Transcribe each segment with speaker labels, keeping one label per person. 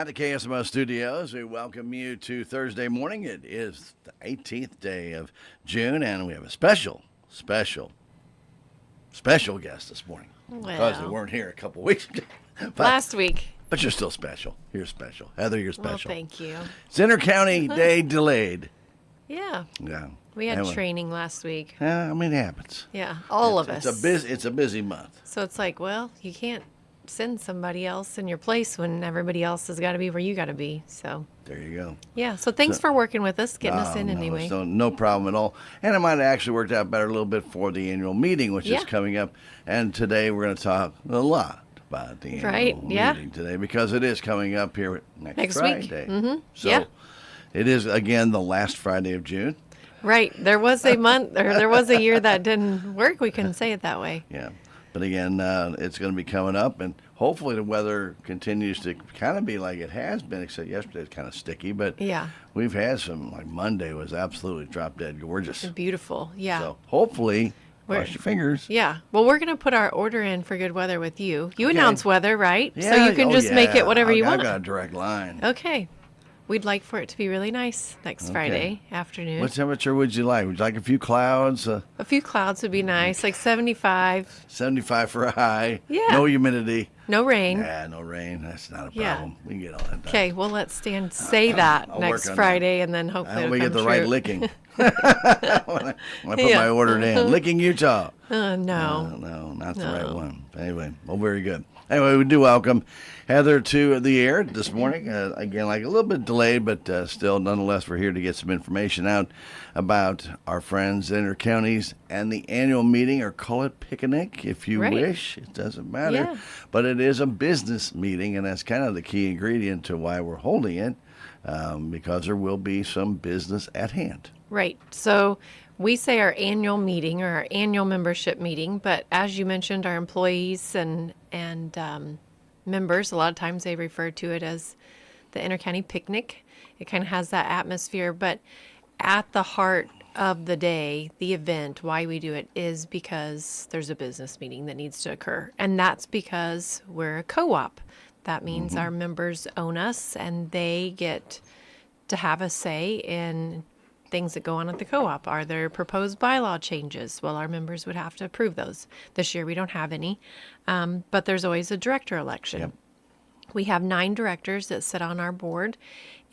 Speaker 1: At the KSMO studios, we welcome you to Thursday morning. It is the 18th day of June, and we have a special guest this morning because they weren't here a couple weeks ago.
Speaker 2: Last week.
Speaker 1: But you're still special. You're special. Heather, you're special.
Speaker 2: Well, thank you.
Speaker 1: It's Inter-County Day delayed.
Speaker 2: Yeah.
Speaker 1: Yeah.
Speaker 2: We had training last week.
Speaker 1: I mean, it happens.
Speaker 2: Yeah, all of us.
Speaker 1: It's a busy month.
Speaker 2: So it's like, well, you can't send somebody else in your place when everybody else has got to be where you got to be. So
Speaker 1: there you go.
Speaker 2: Yeah. So thanks for working with us, getting us in anyway.
Speaker 1: No problem at all. And it might have actually worked out better a little bit for the annual meeting, which is coming up. And today we're going to talk a lot about the annual meeting today because it is coming up here next Friday.
Speaker 2: Week. Mm-hmm.
Speaker 1: So it is, again, the last Friday of June.
Speaker 2: Right. There was a month, or there was a year that didn't work. We couldn't say it that way.
Speaker 1: Yeah. But again, it's going to be coming up, and hopefully the weather continues to kind of be like it has been, except yesterday it's kind of sticky. But we've had some, like Monday was absolutely drop dead gorgeous.
Speaker 2: Beautiful, yeah.
Speaker 1: So hopefully, cross your fingers.
Speaker 2: Yeah. Well, we're going to put our order in for good weather with you. You announce weather, right?
Speaker 1: Yeah.
Speaker 2: So you can just make it whatever you want.
Speaker 1: I've got a direct line.
Speaker 2: Okay. We'd like for it to be really nice next Friday afternoon.
Speaker 1: What temperature would you like? Would you like a few clouds?
Speaker 2: A few clouds would be nice, like 75.
Speaker 1: 75 for a high.
Speaker 2: Yeah.
Speaker 1: No humidity.
Speaker 2: No rain.
Speaker 1: Yeah, no rain. That's not a problem. We can get all that done.
Speaker 2: Okay, well, let's say that next Friday, and then hopefully
Speaker 1: we get the
Speaker 2: true.
Speaker 1: right licking. when I put my order in. Licking Utah.
Speaker 2: No.
Speaker 1: No, not the right one. Anyway, well, very good. Anyway, we do welcome Heather to the air this morning. Again, like a little bit delayed, but still, nonetheless, we're here to get some information out about our friends, Inter-Counties, and the annual meeting, or call it picnic if you wish. It doesn't matter.
Speaker 2: Yeah.
Speaker 1: But it is a business meeting, and that's kind of the key ingredient to why we're holding it, because there will be some business at hand.
Speaker 2: Right. So we say our annual meeting or our annual membership meeting, but as you mentioned, our employees and members, a lot of times they refer to it as the Inter-County picnic. It kind of has that atmosphere, but at the heart of the day, the event, why we do it is because there's a business meeting that needs to occur. And that's because we're a co-op. That means our members own us and they get to have a say in things that go on at the co-op. Are there proposed bylaw changes? Well, our members would have to approve those. This year we don't have any, but there's always a director election.
Speaker 1: Yep.
Speaker 2: We have 9 directors that sit on our board,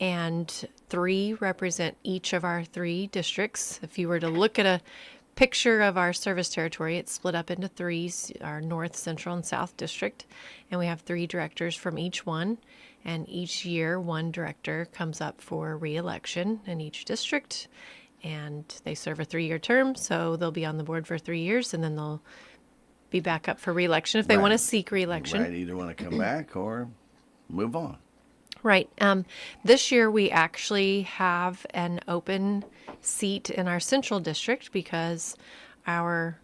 Speaker 2: and 3 represent each of our 3 districts. If you were to look at a picture of our service territory, it's split up into 3s, our North, Central, and South District, and we have 3 directors from each one. And each year, one director comes up for re-election in each district, and they serve a 3-year term, so they'll be on the board for 3 years, and then they'll be back up for re-election if they want to seek re-election.
Speaker 1: Right, either want to come back or move on.
Speaker 2: Right. This year, we actually have an open seat in our Central District because our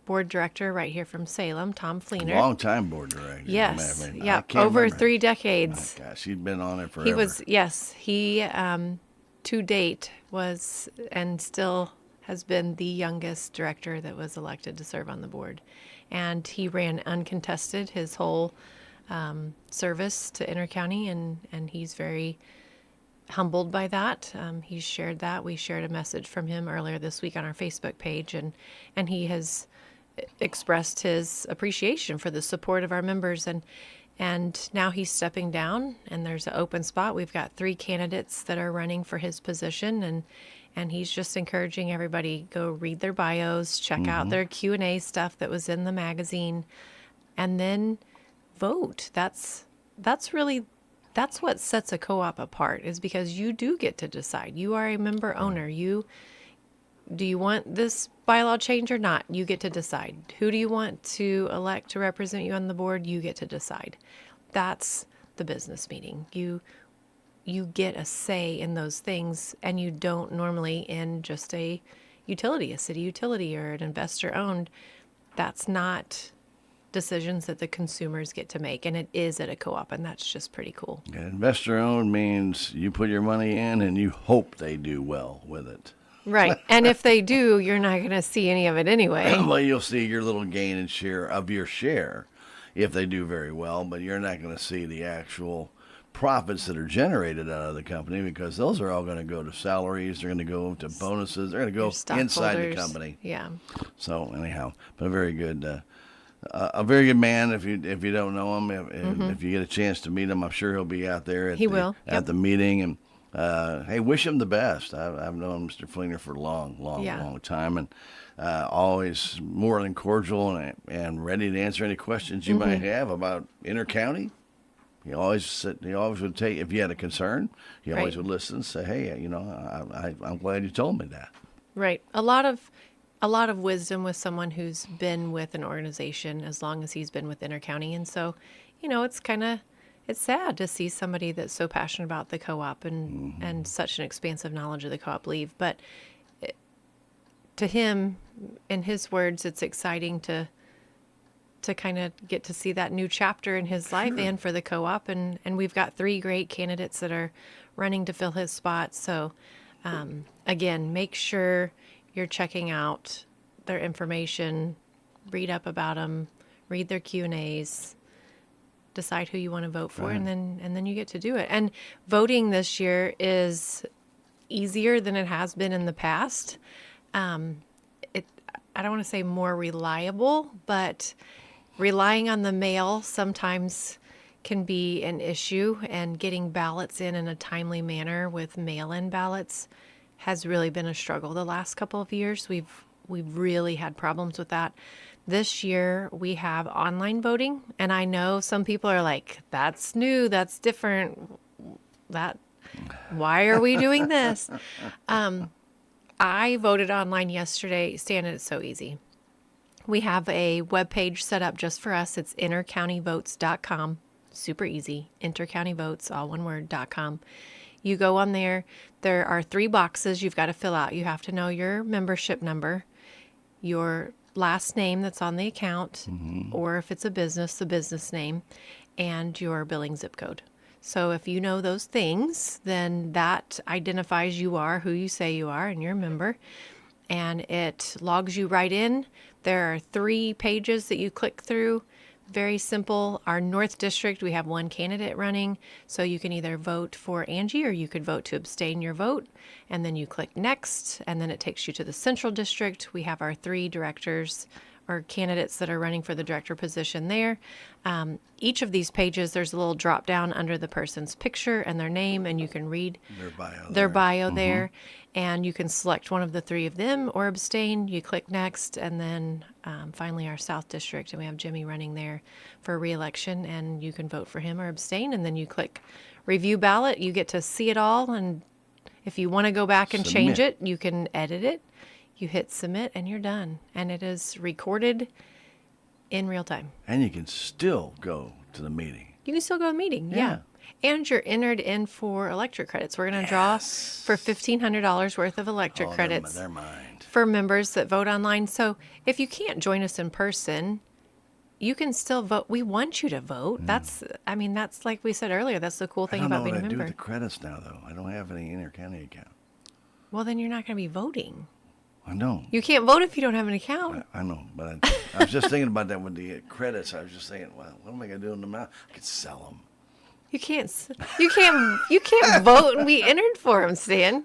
Speaker 2: board director right here from Salem, Tom Fleener.
Speaker 1: Long-time board director.
Speaker 2: Yes. Yeah, over 3 decades.
Speaker 1: Oh, gosh, he's been on it forever.
Speaker 2: He to date was and still has been the youngest director that was elected to serve on the board. And he ran uncontested his whole service to Inter-County, and he's very humbled by that. He's shared that. We shared a message from him earlier this week on our Facebook page, and he has expressed his appreciation for the support of our members, and now he's stepping down, and there's an open spot. We've got 3 candidates that are running for his position, and he's just encouraging everybody, go read their bios, check out their Q&A stuff that was in the magazine, and then vote. That's what sets a co-op apart, is because you do get to decide. You are a member owner. Do you want this bylaw change or not? You get to decide. Who do you want to elect to represent you on the board? You get to decide. That's the business meeting. You get a say in those things, and you don't normally in just a utility, a city utility or an investor owned. That's not decisions that the consumers get to make, and it is at a co-op, and that's just pretty cool.
Speaker 1: Investor owned means you put your money in and you hope they do well with it.
Speaker 2: Right. And if they do, you're not going to see any of it anyway.
Speaker 1: Well, you'll see your little gain in share of your share if they do very well, but you're not going to see the actual profits that are generated out of the company, because those are all going to go to salaries, they're going to go to bonuses, they're going to go inside the company.
Speaker 2: Yeah.
Speaker 1: So anyhow, but a very good man. If you don't know him, if you get a chance to meet him, I'm sure he'll be out there at the meeting. And hey, wish him the best. I've known Mr. Fleener for a long time, and always more than cordial and ready to answer any questions you might have about intercounty. He always would take, if you had a concern, he always would listen and say, hey, I'm glad you told me that.
Speaker 2: Right. A lot of wisdom with someone who's been with an organization as long as he's been with Intercounty. And so, it's sad to see somebody that's so passionate about the co-op and such an expansive knowledge of the co-op leave. But to him, in his words, it's exciting to kind of get to see that new chapter in his life and for the co-op. And we've got 3 great candidates that are running to fill his spot. So, again, make sure you're checking out their information, read up about them, read their Q&As, decide who you want to vote for, and then you get to do it. And voting this year is easier than it has been in the past. I don't want to say more reliable, but relying on the mail sometimes can be an issue, and getting ballots in a timely manner with mail-in ballots has really been a struggle the last couple of years. We've really had problems with that. This year we have online voting, and I know some people are like, that's new, that's different. Why are we doing this? I voted online yesterday. Stan, it's so easy. We have a webpage set up just for us. It's intercountyvotes.com. Super easy. Intercountyvotes, all one word, .com. You go on there. There are 3 boxes you've got to fill out. You have to know your membership number, your last name that's on the account, or if it's a business, the business name, and your billing zip code. So if you know those things, then that identifies you are who you say you are, and you're a member, and it logs you right in. There are 3 pages that you click through. Very simple. Our North District, we have 1 candidate running, so you can either vote for Angie or you could vote to abstain your vote, and then you click next, and then it takes you to the Central District. We have our 3 directors or candidates that are running for the director position there. Each of these pages, there's a little drop down under the person's picture and their name, and you can read their bio there, and you can select one of the 3 of them or abstain. You click next, and then finally our South District, and we have Jimmy running there for re-election, and you can vote for him or abstain, and then you click review ballot. You get to see it all, and if you want to go back and change it, you can edit it. You hit submit, and you're done. And it is recorded in real time.
Speaker 1: And you can still go to the meeting.
Speaker 2: You can still go to the meeting, yeah. And you're entered in for electric credits. We're going to draw for $1,500 worth of electric credits
Speaker 1: they're mine.
Speaker 2: for members that vote online. So if you can't join us in person, you can still vote. We want you to vote. That's like we said earlier, that's the cool thing about being a member.
Speaker 1: I don't know what I do with the credits now, though. I don't have any intercounty account.
Speaker 2: Well, then you're not going to be voting.
Speaker 1: I know.
Speaker 2: You can't vote if you don't have an account.
Speaker 1: I know, but I was just thinking about that with the credits. I was just thinking, well, what am I going to do with them now? I could sell them.
Speaker 2: You can't vote and be entered for them, Stan.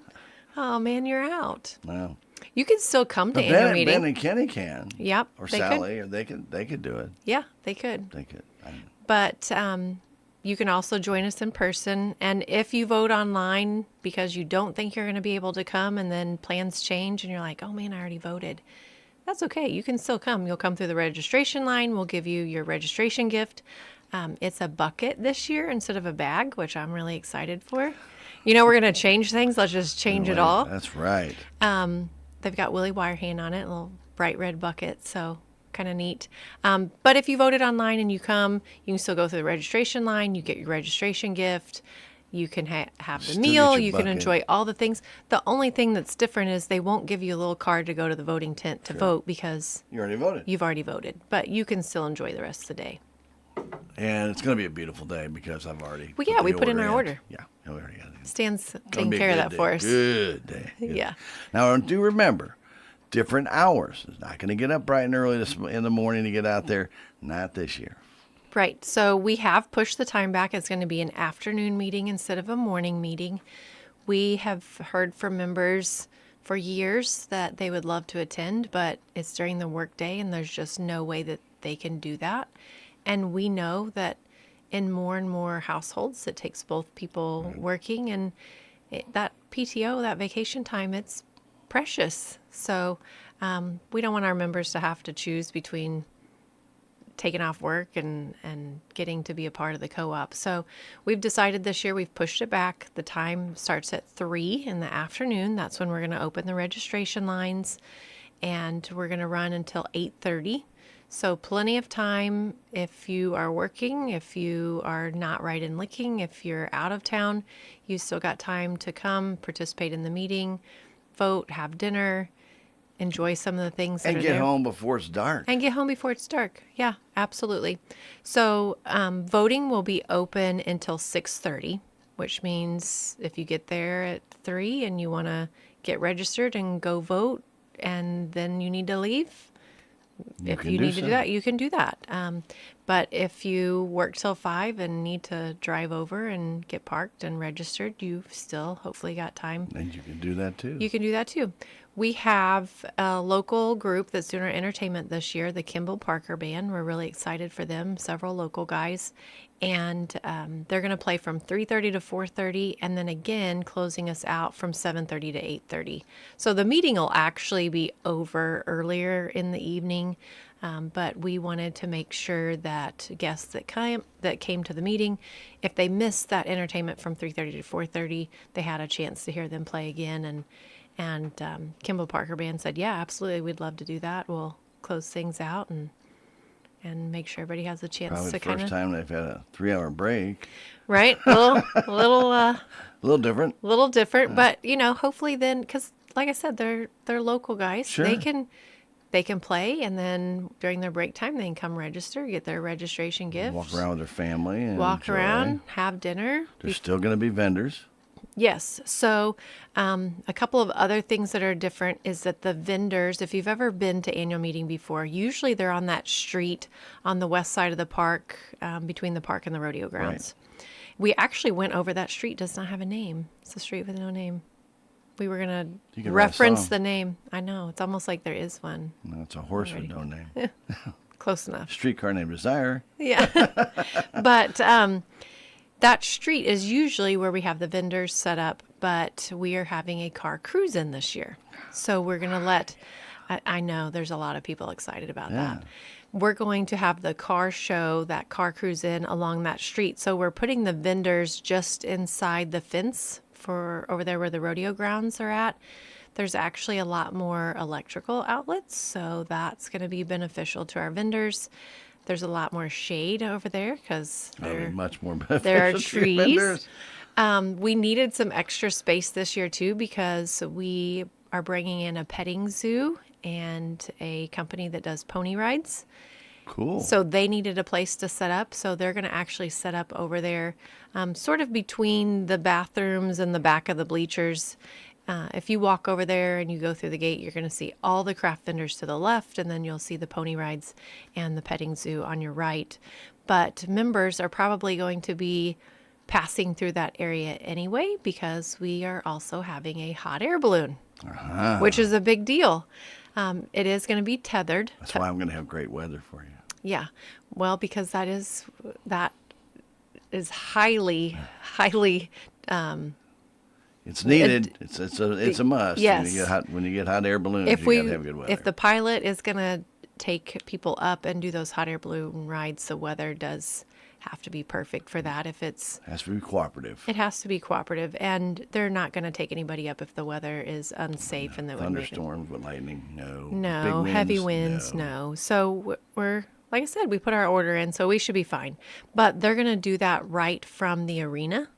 Speaker 2: Oh man, you're out.
Speaker 1: Well,
Speaker 2: you can still come to annual meeting.
Speaker 1: Ben and Kenny can.
Speaker 2: Yep.
Speaker 1: Or Sally, or they could do it.
Speaker 2: Yeah, they could.
Speaker 1: They could.
Speaker 2: But you can also join us in person. And if you vote online because you don't think you're going to be able to come, and then plans change and you're like, oh man, I already voted, that's okay. You can still come. You'll come through the registration line. We'll give you your registration gift. It's a bucket this year instead of a bag, which I'm really excited for. We're going to change things. Let's just change it all.
Speaker 1: That's right.
Speaker 2: They've got Willie Wirehand on it, a little bright red bucket. So kind of neat. But if you voted online and you come, you can still go through the registration line. You get your registration gift. You can have the meal. You can enjoy all the things. The only thing that's different is they won't give you a little card to go to the voting tent to vote because
Speaker 1: you already voted.
Speaker 2: You've already voted. But you can still enjoy the rest of the day.
Speaker 1: And it's going to be a beautiful day because I've already.
Speaker 2: Well, yeah, we put in our order.
Speaker 1: Yeah, we already got it.
Speaker 2: Stan's taking care of that for us.
Speaker 1: Good day. Good.
Speaker 2: Yeah.
Speaker 1: Now, do remember, different hours. It's not going to get up bright and early in the morning to get out there. Not this year.
Speaker 2: Right. So we have pushed the time back. It's going to be an afternoon meeting instead of a morning meeting. We have heard from members for years that they would love to attend, but it's during the workday and there's just no way that they can do that. And we know that in more and more households, it takes both people working, and that PTO, that vacation time, it's precious. So we don't want our members to have to choose between taking off work and getting to be a part of the co-op. So we've decided this year we've pushed it back. The time starts at 3 in the afternoon. That's when we're going to open the registration lines, and we're going to run until 8:30. So plenty of time if you are working, if you are not right in Licking, if you're out of town, you still got time to come, participate in the meeting, vote, have dinner, enjoy some of the things that
Speaker 1: And
Speaker 2: are
Speaker 1: get
Speaker 2: there.
Speaker 1: home before it's dark.
Speaker 2: And get home before it's dark. Yeah, absolutely. So voting will be open until 6:30, which means if you get there at 3 and you want to get registered and go vote, and then you need to leave, if you need to do that, you can do that. But if you work till 5 and need to drive over and get parked and registered, you've still hopefully got time.
Speaker 1: And you can do that too.
Speaker 2: You can do that too. We have a local group that's doing our entertainment this year, the Kimball Parker Band. We're really excited for them, several local guys. And they're going to play from 3:30 to 4:30, and then again closing us out from 7:30 to 8:30. So the meeting will actually be over earlier in the evening, but we wanted to make sure that guests that came to the meeting, if they missed that entertainment from 3:30 to 4:30, they had a chance to hear them play again. And Kimball Parker Band said, yeah, absolutely, we'd love to do that. We'll close things out and make sure everybody has a chance
Speaker 1: Probably
Speaker 2: to
Speaker 1: the
Speaker 2: kind
Speaker 1: first
Speaker 2: of,
Speaker 1: time they've had a 3-hour break.
Speaker 2: right? A little
Speaker 1: A little different.
Speaker 2: little different, but hopefully then, because like I said, they're local guys.
Speaker 1: Sure.
Speaker 2: They can play, and then during their break time, they can come register, get their registration gifts,
Speaker 1: Walk around with their family and
Speaker 2: walk
Speaker 1: enjoy.
Speaker 2: around, have dinner.
Speaker 1: There's still going to be vendors.
Speaker 2: Yes. So a couple of other things that are different is that the vendors, if you've ever been to annual meeting before, usually they're on that street on the west side of the park, between the park and the rodeo grounds. Right. We actually went over that street. Does not have a name. It's a street with no name. We were going to reference the name. I know. It's almost like there is one.
Speaker 1: No, it's a horse with no name.
Speaker 2: Close enough.
Speaker 1: Streetcar named Desire.
Speaker 2: Yeah. But that street is usually where we have the vendors set up, but we are having a car cruise in this year. So we're going to let, I know there's a lot of people excited about that. We're going to have the car show, that car cruise in along that street. So we're putting the vendors just inside the fence for over there where the rodeo grounds are at. There's actually a lot more electrical outlets, so that's going to be beneficial to our vendors. There's a lot more shade over there because
Speaker 1: much more beneficial.
Speaker 2: There are
Speaker 1: to your
Speaker 2: trees.
Speaker 1: vendors.
Speaker 2: We needed some extra space this year too because we are bringing in a petting zoo and a company that does pony rides.
Speaker 1: Cool.
Speaker 2: So they needed a place to set up. So they're going to actually set up over there, sort of between the bathrooms and the back of the bleachers. If you walk over there and you go through the gate, you're going to see all the craft vendors to the left, and then you'll see the pony rides and the petting zoo on your right. But members are probably going to be passing through that area anyway because we are also having a hot air balloon, which is a big deal. It is going to be tethered.
Speaker 1: That's why I'm going to have great weather for you.
Speaker 2: Yeah. Well, because that is highly
Speaker 1: it's needed. It's a must.
Speaker 2: Yes.
Speaker 1: When you get hot air balloons, you got to have good weather.
Speaker 2: If the pilot is going to take people up and do those hot air balloon rides, the weather does have to be perfect for that. If it's
Speaker 1: has to be cooperative.
Speaker 2: It has to be cooperative, and they're not going to take anybody up if the weather is unsafe and
Speaker 1: thunderstorms with lightning. No.
Speaker 2: No.
Speaker 1: Big winds,
Speaker 2: Heavy winds. No. So we're. Like I said, we put our order in, so we should be fine. But they're going to do that right from the arena.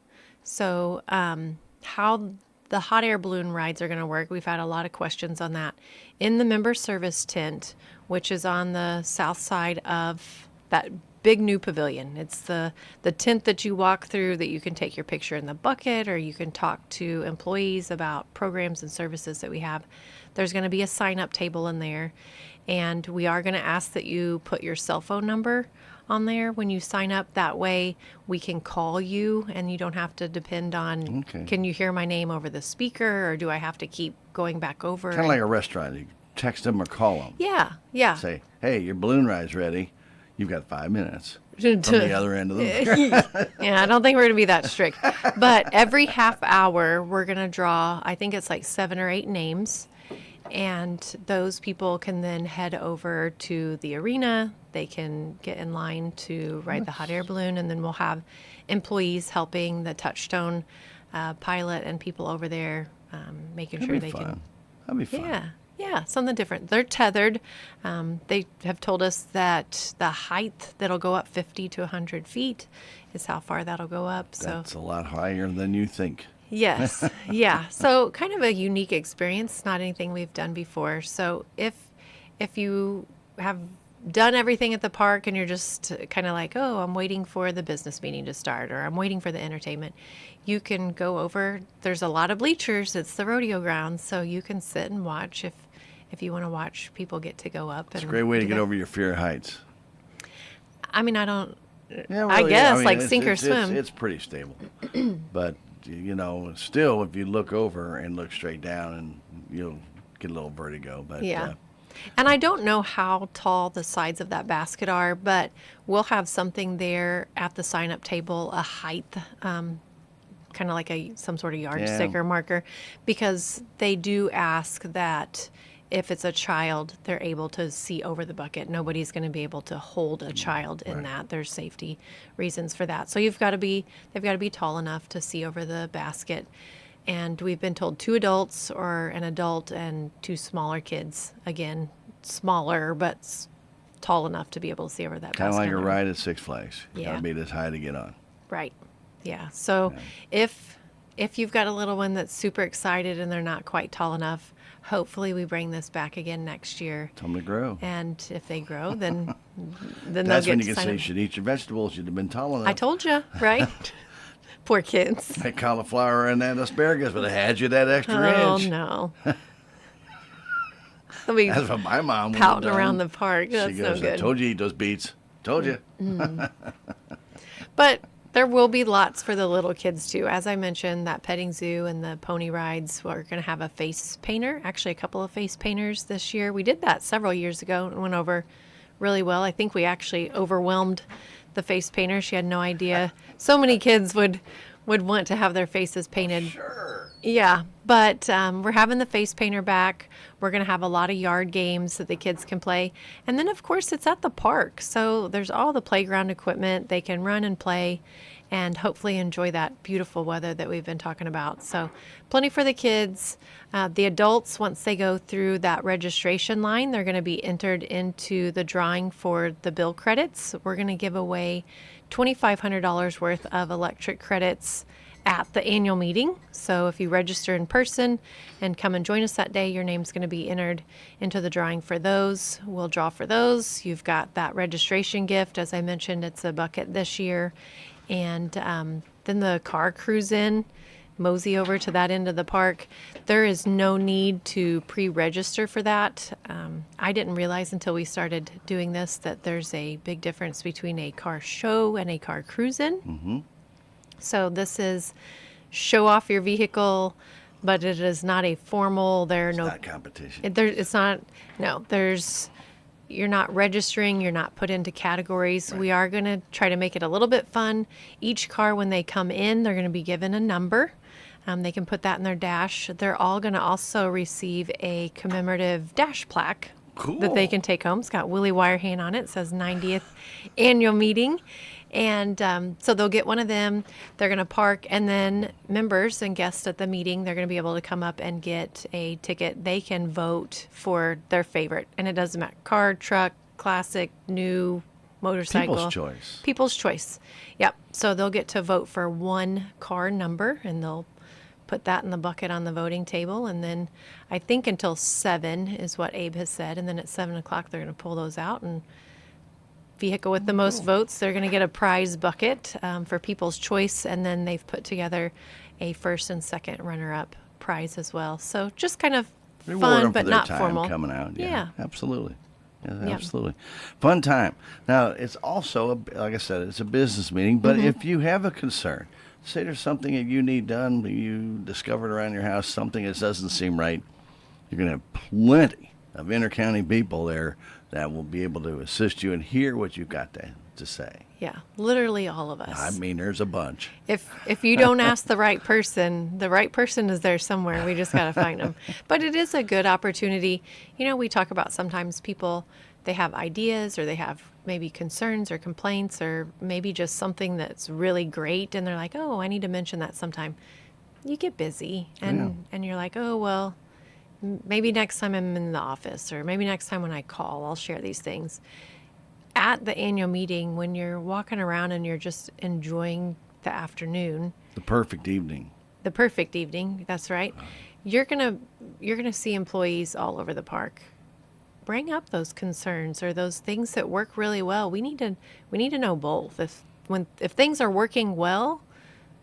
Speaker 2: So how the hot air balloon rides are going to work, we've had a lot of questions on that. In the member service tent, which is on the south side of that big new pavilion. It's the tent that you walk through that you can take your picture in the bucket, or you can talk to employees about programs and services that we have. There's going to be a sign-up table in there. And we are going to ask that you put your cell phone number on there when you sign up. That way we can call you and you don't have to depend on,
Speaker 1: Okay.
Speaker 2: can you hear my name over the speaker or do I have to keep going back over?
Speaker 1: Kind of like a restaurant. You text them or call them.
Speaker 2: Yeah.
Speaker 1: Say, hey, your balloon ride's ready. You've got 5 minutes from the other end of the
Speaker 2: Yeah, I don't think we're going to be that strict. But every half hour, we're going to draw, I think it's like 7 or 8 names. And those people can then head over to the arena. They can get in line to ride the hot air balloon. And then we'll have employees helping the Touchstone pilot and people over there making
Speaker 1: That'd
Speaker 2: sure
Speaker 1: be
Speaker 2: they
Speaker 1: fun.
Speaker 2: can.
Speaker 1: That'd be fun.
Speaker 2: Yeah, something different. They're tethered. They have told us that the height that'll go up 50 to 100 feet is how far that'll go up. So
Speaker 1: That's a lot higher than you think.
Speaker 2: yes, yeah. So kind of a unique experience, not anything we've done before. So if you have done everything at the park and you're just kind of like, oh, I'm waiting for the business meeting to start or I'm waiting for the entertainment, you can go over. There's a lot of bleachers. It's the rodeo grounds, so you can sit and watch if you want to watch people get to go up.
Speaker 1: It's a great way to get over your fear of heights.
Speaker 2: I mean, I don't.
Speaker 1: Yeah,
Speaker 2: I guess
Speaker 1: mean,
Speaker 2: like sink or swim.
Speaker 1: It's pretty stable, but still, if you look over and look straight down, and you'll get a little vertigo. But
Speaker 2: Yeah. And I don't know how tall the sides of that basket are, but we'll have something there at the sign-up table, a height, kind of like some sort of yardstick or marker, because they do ask that if it's a child, they're able to see over the bucket. Nobody's going to be able to hold a child in that. There's safety reasons for that. So they've got to be tall enough to see over the basket. And we've been told 2 adults or an adult and 2 smaller kids. Again, smaller, but tall enough to be able to see over that basket.
Speaker 1: kind of like a ride at Six Flags.
Speaker 2: Yeah.
Speaker 1: Gotta be this high to get on.
Speaker 2: Right. Yeah. So if you've got a little one that's super excited and they're not quite tall enough, hopefully we bring this back again next year.
Speaker 1: Tell them to grow.
Speaker 2: And if they grow, then they'll
Speaker 1: That's
Speaker 2: get
Speaker 1: when
Speaker 2: to
Speaker 1: you can
Speaker 2: sign
Speaker 1: say you
Speaker 2: up.
Speaker 1: should eat your vegetables. You'd have been tall enough.
Speaker 2: I told you, right? Poor kids.
Speaker 1: That cauliflower and that asparagus would have had you that extra
Speaker 2: Oh
Speaker 1: inch.
Speaker 2: no. They'll be
Speaker 1: That's what my mom would have
Speaker 2: pouting
Speaker 1: done.
Speaker 2: around the park. That's
Speaker 1: She goes,
Speaker 2: no
Speaker 1: I
Speaker 2: good.
Speaker 1: told you eat those beets. Told you.
Speaker 2: But there will be lots for the little kids too. As I mentioned, that petting zoo and the pony rides, we're going to have a face painter, actually a couple of face painters this year. We did that several years ago and went over really well. I think we actually overwhelmed the face painter. She had no idea. So many kids would want to have their faces painted.
Speaker 1: Sure.
Speaker 2: Yeah, but we're having the face painter back. We're going to have a lot of yard games that the kids can play. And then, of course, it's at the park. So there's all the playground equipment. They can run and play and hopefully enjoy that beautiful weather that we've been talking about. So plenty for the kids. The adults, once they go through that registration line, they're going to be entered into the drawing for the bill credits. We're going to give away $2,500 worth of electric credits at the annual meeting. So if you register in person and come and join us that day, your name's going to be entered into the drawing for those. We'll draw for those. You've got that registration gift. As I mentioned, it's a bucket this year. And then the car cruise in, mosey over to that end of the park. There is no need to pre-register for that. I didn't realize until we started doing this that there's a big difference between a car show and a car cruise in. Mm-hmm. So this is show off your vehicle, but it is not a formal.
Speaker 1: It's not competition.
Speaker 2: It's not. No, you're not registering. You're not put into categories. Right. We are going to try to make it a little bit fun. Each car, when they come in, they're going to be given a number. They can put that in their dash. They're all going to also receive a commemorative dash plaque.
Speaker 1: Cool.
Speaker 2: That they can take home. It's got Willie Wirehand on it. It says 90th annual meeting. And so they'll get one of them. They're going to park, and then members and guests at the meeting, they're going to be able to come up and get a ticket. They can vote for their favorite, and it doesn't matter. Car, truck, classic, new, motorcycle.
Speaker 1: People's choice.
Speaker 2: People's choice. Yep. So they'll get to vote for one car number, and they'll put that in the bucket on the voting table. And then I think until 7 is what Abe has said. And then at 7 o'clock, they're going to pull those out, and vehicle with the most votes, they're going to get a prize bucket for people's choice. And then they've put together a first and second runner-up prize as well. So just kind of
Speaker 1: Reward
Speaker 2: fun,
Speaker 1: them
Speaker 2: but
Speaker 1: for their
Speaker 2: not
Speaker 1: time
Speaker 2: formal.
Speaker 1: coming out. Yeah, absolutely. Yeah,
Speaker 2: Yep.
Speaker 1: absolutely. Fun time. Now, it's also, like I said, it's a business meeting, but if you have a concern, say there's something that you need done, that you discovered around your house, something that doesn't seem right, you're going to have plenty of inter-county people there that will be able to assist you and hear what you've got to say.
Speaker 2: Yeah, literally all of us.
Speaker 1: I mean, there's a bunch.
Speaker 2: If you don't ask the right person is there somewhere. We just got to find them. But it is a good opportunity. You know, we talk about sometimes people, they have ideas or they have maybe concerns or complaints or maybe just something that's really great and they're like, oh, I need to mention that sometime. You get busy and you're like, oh, well, maybe next time I'm in the office or maybe next time when I call, I'll share these things. At the annual meeting, when you're walking around and you're just enjoying the afternoon,
Speaker 1: The perfect evening.
Speaker 2: that's right. You're gonna see employees all over the park. Bring up those concerns or those things that work really well. We need to know both. If things are working well,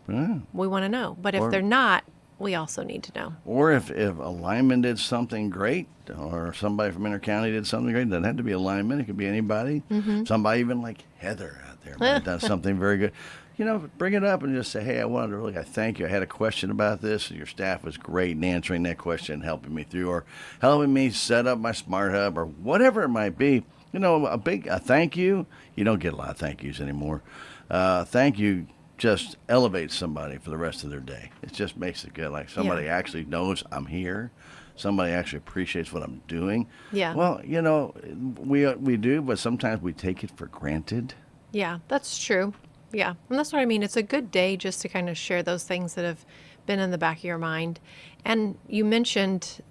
Speaker 1: Yeah.
Speaker 2: we want to know. But if
Speaker 1: Or-
Speaker 2: they're not, we also need to know.
Speaker 1: Or if a lineman did something great, or somebody from Intercounty did something great, it doesn't have to be a lineman. It could be anybody. Somebody even like Heather out there might have done something very good. You know, bring it up and just say, hey, I thank you. I had a question about this, and your staff was great in answering that question, helping me through, or helping me set up my Smart Hub, or whatever it might be. You know, a thank you. You don't get a lot of thank yous anymore. Thank you just elevates somebody for the rest of their day. It just makes it good. Like somebody actually knows I'm here. Somebody actually appreciates what I'm doing.
Speaker 2: Yeah.
Speaker 1: Well, you know, we do, but sometimes we take it for granted.
Speaker 2: Yeah, that's true. Yeah, and that's what I mean. It's a good day just to kind of share those things that have been in the back of your mind. And you mentioned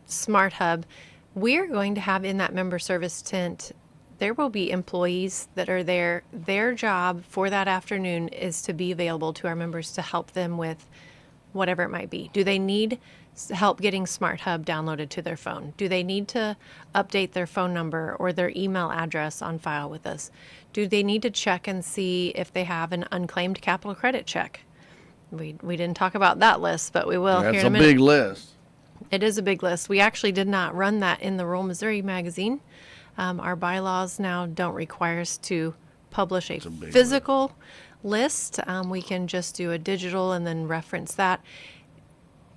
Speaker 2: Smart Hub. We're going to have in that member service tent, there will be employees that are there. Their job for that afternoon is to be available to our members to help them with whatever it might be. Do they need help getting Smart Hub downloaded to their phone? Do they need to update their phone number or their email address on file with us? Do they need to check and see if they have an unclaimed capital credit check? We didn't talk about that list, but we will here
Speaker 1: That's
Speaker 2: in a
Speaker 1: a
Speaker 2: minute.
Speaker 1: big list.
Speaker 2: It is a big list. We actually did not run that in the Rural Missouri magazine. Our bylaws now don't require us to publish a
Speaker 1: big
Speaker 2: physical list. We can just do a digital and then reference that.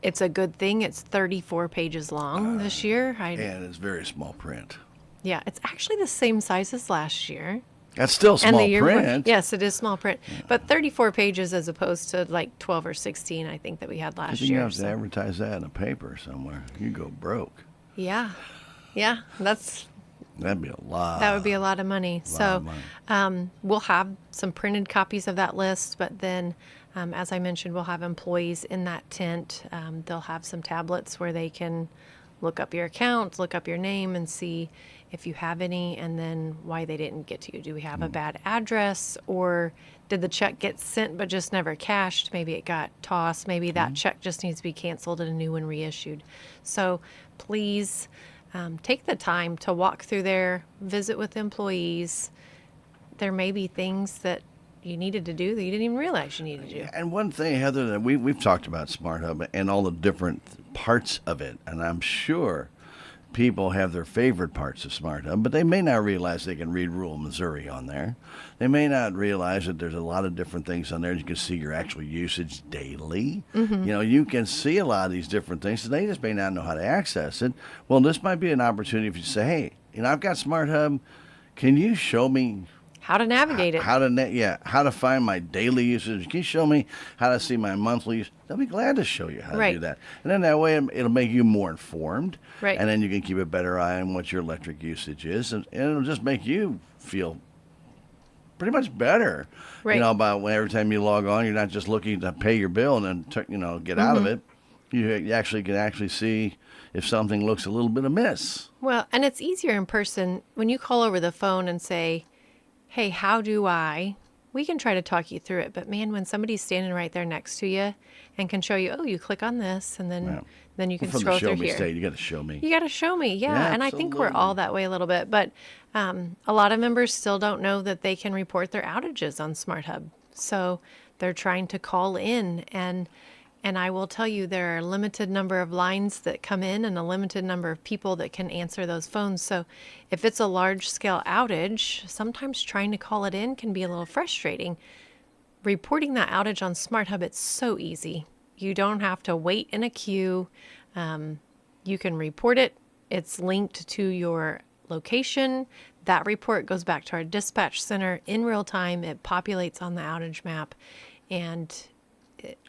Speaker 2: It's a good thing. It's 34 pages long this year.
Speaker 1: And it's very small print.
Speaker 2: Yeah, it's actually the same size as last year.
Speaker 1: That's still small
Speaker 2: And the year before-
Speaker 1: print.
Speaker 2: yes, it is small print. But 34 pages as opposed to like 12 or 16, I think, that we had last
Speaker 1: You
Speaker 2: year.
Speaker 1: have to
Speaker 2: so-
Speaker 1: advertise that in a paper somewhere. You go broke.
Speaker 2: Yeah.
Speaker 1: That'd be a lot.
Speaker 2: That would be a lot of money.
Speaker 1: lot
Speaker 2: So
Speaker 1: of money.
Speaker 2: we'll have some printed copies of that list, but then, as I mentioned, we'll have employees in that tent. They'll have some tablets where they can look up your account, look up your name, and see if you have any, and then why they didn't get to you. Do we have a bad address, or did the check get sent but just never cashed? Maybe it got tossed. Maybe that check just needs to be canceled and a new one reissued. So please take the time to walk through there, visit with employees. There may be things that you needed to do that you didn't even realize you needed to do.
Speaker 1: And one thing, Heather, that we've talked about Smart Hub and all the different parts of it, and I'm sure people have their favorite parts of Smart Hub, but they may not realize they can read Rural Missouri on there. They may not realize that there's a lot of different things on there. You can see your actual usage daily. You know, you can see a lot of these different things, and they just may not know how to access it. Well, this might be an opportunity if you say, hey, you know, I've got Smart Hub. Can you show me
Speaker 2: How to navigate it.
Speaker 1: how to find my daily usage? Can you show me how to see my monthly use? They'll be glad to show you how to do
Speaker 2: Right.
Speaker 1: that. And then that way it'll make you more informed.
Speaker 2: Right.
Speaker 1: And then you can keep a better eye on what your electric usage is. And it'll just make you feel pretty much better.
Speaker 2: Right.
Speaker 1: You know, about when every time you log on, you're not just looking to pay your bill and then, get out of it. You actually can see if something looks a little bit amiss.
Speaker 2: Well, and it's easier in person when you call over the phone and say, hey, how do I? We can try to talk you through it. But man, when somebody's standing right there next to you and can show you, oh, you click on this and then you can
Speaker 1: From
Speaker 2: scroll
Speaker 1: the show
Speaker 2: through
Speaker 1: me
Speaker 2: here.
Speaker 1: state, you got to show me.
Speaker 2: You got to show me. Yeah.
Speaker 1: Yeah,
Speaker 2: And I think we're
Speaker 1: absolutely.
Speaker 2: all that way a little bit. But a lot of members still don't know that they can report their outages on Smart Hub. So they're trying to call in and And I will tell you, there are a limited number of lines that come in and a limited number of people that can answer those phones. So if it's a large scale outage, sometimes trying to call it in can be a little frustrating. Reporting that outage on SmartHub, it's so easy. You don't have to wait in a queue. You can report it. It's linked to your location. That report goes back to our dispatch center in real time. It populates on the outage map, and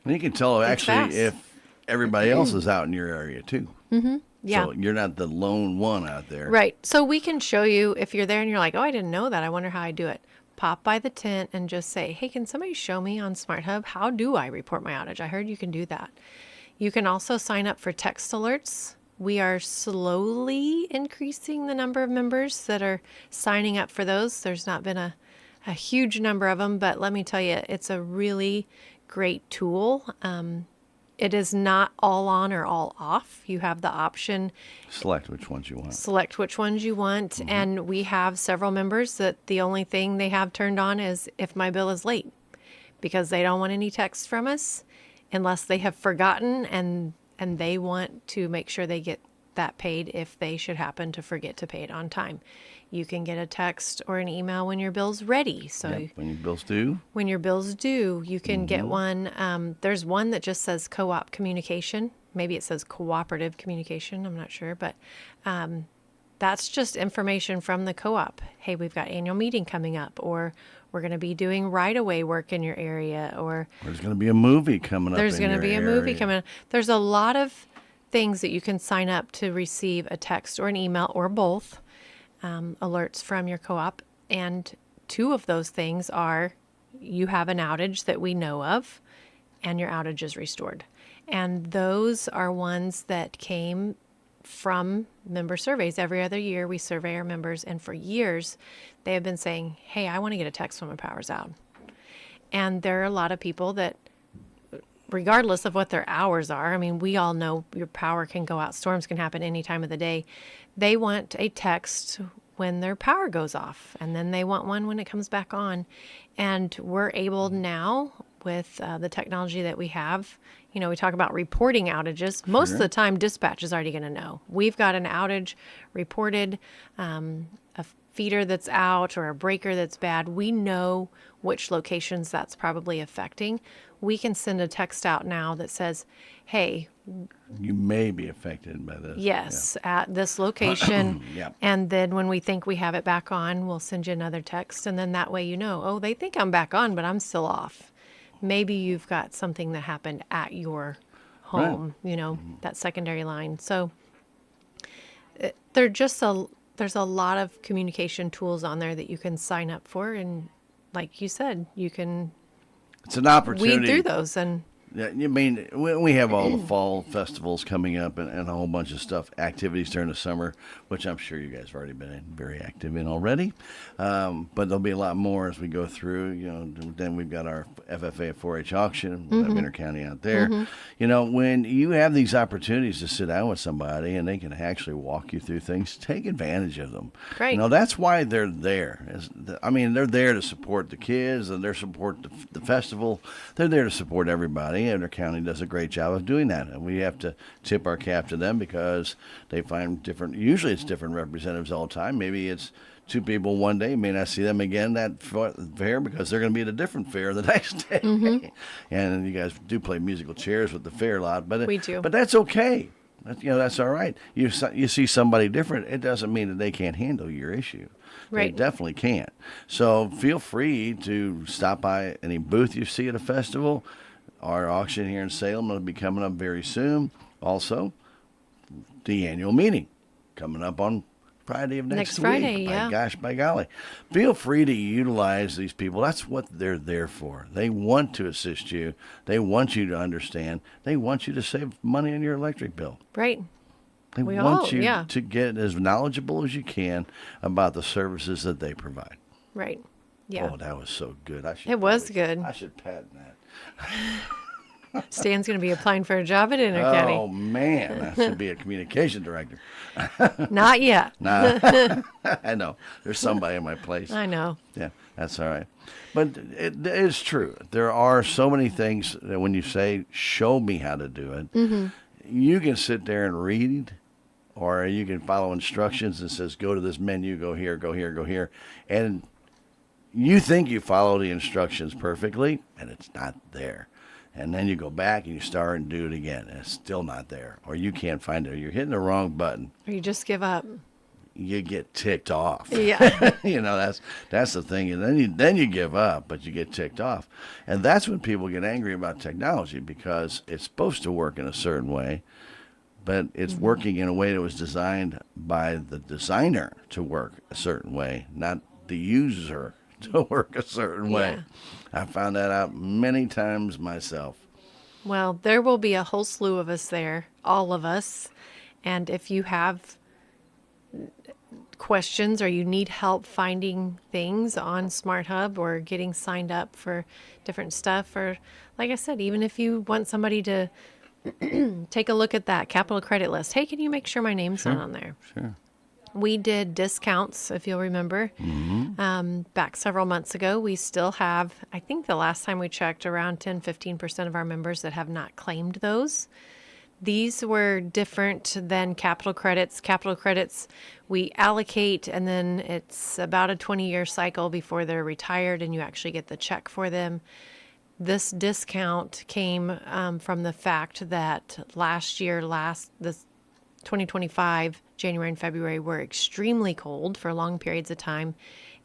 Speaker 1: you can tell actually
Speaker 2: fast.
Speaker 1: if everybody else is out in your area too.
Speaker 2: yeah.
Speaker 1: So you're not the lone one out there.
Speaker 2: Right. So we can show you if you're there and you're like, oh, I didn't know that. I wonder how I do it. Pop by the tent and just say, hey, can somebody show me on SmartHub? How do I report my outage? I heard you can do that. You can also sign up for text alerts. We are slowly increasing the number of members that are signing up for those. There's not been a huge number of them, but let me tell you, it's a really great tool. It is not all on or all off. You have the option.
Speaker 1: Select which ones you want.
Speaker 2: And we have several members that the only thing they have turned on is if my bill is late, because they don't want any text from us unless they have forgotten, and they want to make sure they get that paid if they should happen to forget to pay it on time. You can get a text or an email when your bill's ready. So
Speaker 1: when your bill's due.
Speaker 2: When your bill's due, you can get one. There's one that just says co-op communication. Maybe it says cooperative communication. I'm not sure, but that's just information from the co-op. Hey, we've got annual meeting coming up, or we're going to be doing right-of-way work in your area, or
Speaker 1: there's going to be a movie coming up.
Speaker 2: There's going to be a movie coming up. There's a lot of things that you can sign up to receive a text or an email or both. Alerts from your co-op, and two of those things are you have an outage that we know of and your outage is restored. And those are ones that came from member surveys. Every other year we survey our members, and for years they have been saying, hey, I want to get a text when my power's out. And there are a lot of people that, regardless of what their hours are, I mean, we all know your power can go out, storms can happen any time of the day. They want a text when their power goes off, and then they want one when it comes back on. And we're able now, with the technology that we have, we talk about reporting outages. Most of the time, dispatch is already going to know. We've got an outage reported, a feeder that's out or a breaker that's bad. We know which locations that's probably affecting. We can send a text out now that says, hey,
Speaker 1: you may be affected by this.
Speaker 2: Yes, at this location.
Speaker 1: Yeah.
Speaker 2: And then when we think we have it back on, we'll send you another text. And then that way oh, they think I'm back on, but I'm still off. Maybe you've got something that happened at your home, that secondary line. So there's a lot of communication tools on there that you can sign up for. And like you said, you can
Speaker 1: it's an opportunity.
Speaker 2: weed through those. And
Speaker 1: yeah, I mean, we have all the fall festivals coming up and a whole bunch of stuff, activities during the summer, which I'm sure you guys have already been very active in already. But there'll be a lot more as we go through. Then we've got our FFA 4-H auction. We'll have Intercounty out there. When you have these opportunities to sit down with somebody and they can actually walk you through things, take advantage of them.
Speaker 2: Right.
Speaker 1: That's why they're there. They're there to support the kids and they're support the festival. They're there to support everybody. And our county does a great job of doing that. And we have to tip our cap to them because they find usually it's different representatives all the time. Maybe it's two people one day, may not see them again that fair because they're going to be at a different fair the next day. And you guys do play musical chairs with the fair a lot. But
Speaker 2: we do.
Speaker 1: But that's okay. That's all right. You see somebody different, it doesn't mean that they can't handle your issue.
Speaker 2: Right.
Speaker 1: They definitely can. So feel free to stop by any booth you see at a festival. Our auction here in Salem will be coming up very soon. Also, the annual meeting coming up on Friday of next week.
Speaker 2: Friday, yeah.
Speaker 1: By golly. Feel free to utilize these people. That's what they're there for. They want to assist you. They want you to understand. They want you to save money on your electric bill.
Speaker 2: Right.
Speaker 1: They want you to get as knowledgeable as you can about the services that they provide.
Speaker 2: Right. Yeah.
Speaker 1: Oh, that was so good.
Speaker 2: It was good.
Speaker 1: I should patent that.
Speaker 2: Stan's going to be applying for a job at Intercounty.
Speaker 1: Oh, man. I should be a communication director.
Speaker 2: Not yet.
Speaker 1: Nah. I know. There's somebody in my place.
Speaker 2: I know.
Speaker 1: Yeah. That's all right. But it is true. There are so many things that when you say, show me how to do it, you can sit there and read, or you can follow instructions that says, go to this menu, go here, go here, go here. And you think you follow the instructions perfectly, and it's not there. And then you go back and you start and do it again, and it's still not there. Or you can't find it, or you're hitting the wrong button.
Speaker 2: Or you just give up.
Speaker 1: You get ticked off.
Speaker 2: Yeah.
Speaker 1: That's the thing. And then you give up, but you get ticked off. And that's when people get angry about technology, because it's supposed to work in a certain way, but it's working in a way that was designed by the designer to work a certain way, not the user to work a certain way.
Speaker 2: Yeah.
Speaker 1: I found that out many times myself.
Speaker 2: Well, there will be a whole slew of us there, all of us. And if you have questions or you need help finding things on Smart Hub or getting signed up for different stuff, or like I said, even if you want somebody to take a look at that capital credit list, hey, can you make sure my name's not on there?
Speaker 1: Sure.
Speaker 2: We did discounts, if you'll remember, back several months ago. We still have, I think the last time we checked, around 10-15% of our members that have not claimed those. These were different than capital credits. Capital credits we allocate, and then it's about a 20-year cycle before they're retired and you actually get the check for them. This discount came from the fact that this 2025, January and February were extremely cold for long periods of time.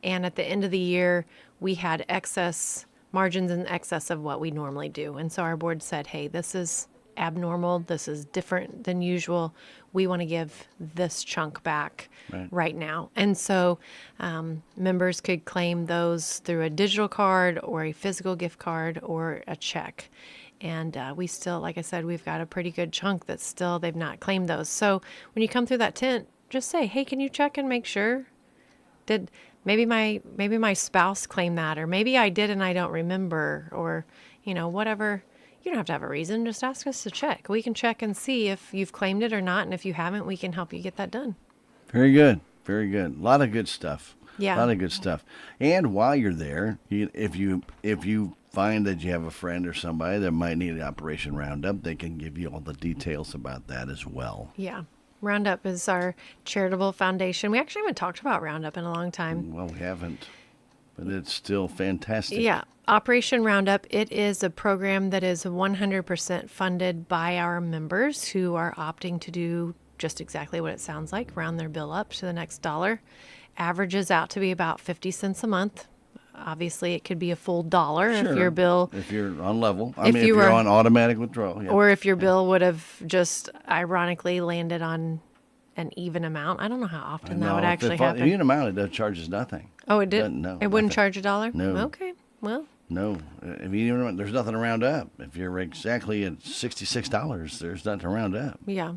Speaker 2: And at the end of the year, we had excess margins in excess of what we normally do. And so our board said, hey, this is abnormal. This is different than usual. We want to give this chunk back right now. And so members could claim those through a digital card or a physical gift card or a check. And we still, like I said, we've got a pretty good chunk that still they've not claimed those. So when you come through that tent, just say, hey, can you check and make sure? Did maybe my spouse claimed that, or maybe I did and I don't remember, or whatever. You don't have to have a reason. Just ask us to check. We can check and see if you've claimed it or not, and if you haven't, we can help you get that done.
Speaker 1: Very good. Very good. A lot of good stuff.
Speaker 2: Yeah.
Speaker 1: A lot of good stuff. And while you're there, if you find that you have a friend or somebody that might need an Operation Roundup, they can give you all the details about that as well.
Speaker 2: Yeah. Roundup is our charitable foundation. We actually haven't talked about Roundup in a long time.
Speaker 1: Well, we haven't, but it's still fantastic.
Speaker 2: Yeah. Operation Roundup, it is a program that is 100% funded by our members who are opting to do just exactly what it sounds like, round their bill up to the next dollar. Averages out to be about 50 cents a month. Obviously, it could be a full dollar
Speaker 1: Sure.
Speaker 2: if your bill...
Speaker 1: If you're on level.
Speaker 2: If
Speaker 1: if
Speaker 2: you
Speaker 1: you're
Speaker 2: were-
Speaker 1: on automatic withdrawal. Yeah.
Speaker 2: Or if your bill would have just ironically landed on an even amount. I don't know how often that would actually happen.
Speaker 1: Even amount, it does charges nothing.
Speaker 2: Oh, it did?
Speaker 1: No,
Speaker 2: It wouldn't
Speaker 1: nothing.
Speaker 2: charge $1?
Speaker 1: No.
Speaker 2: Okay, well...
Speaker 1: No, if you even, there's nothing to round up. If you're exactly at $66, there's nothing to round up.
Speaker 2: Yeah.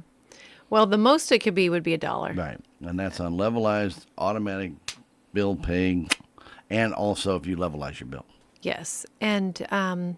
Speaker 2: Well, the most it could be would be $1.
Speaker 1: Right, and that's on levelized automatic bill paying, and also if you levelize your bill.
Speaker 2: Yes. And
Speaker 1: I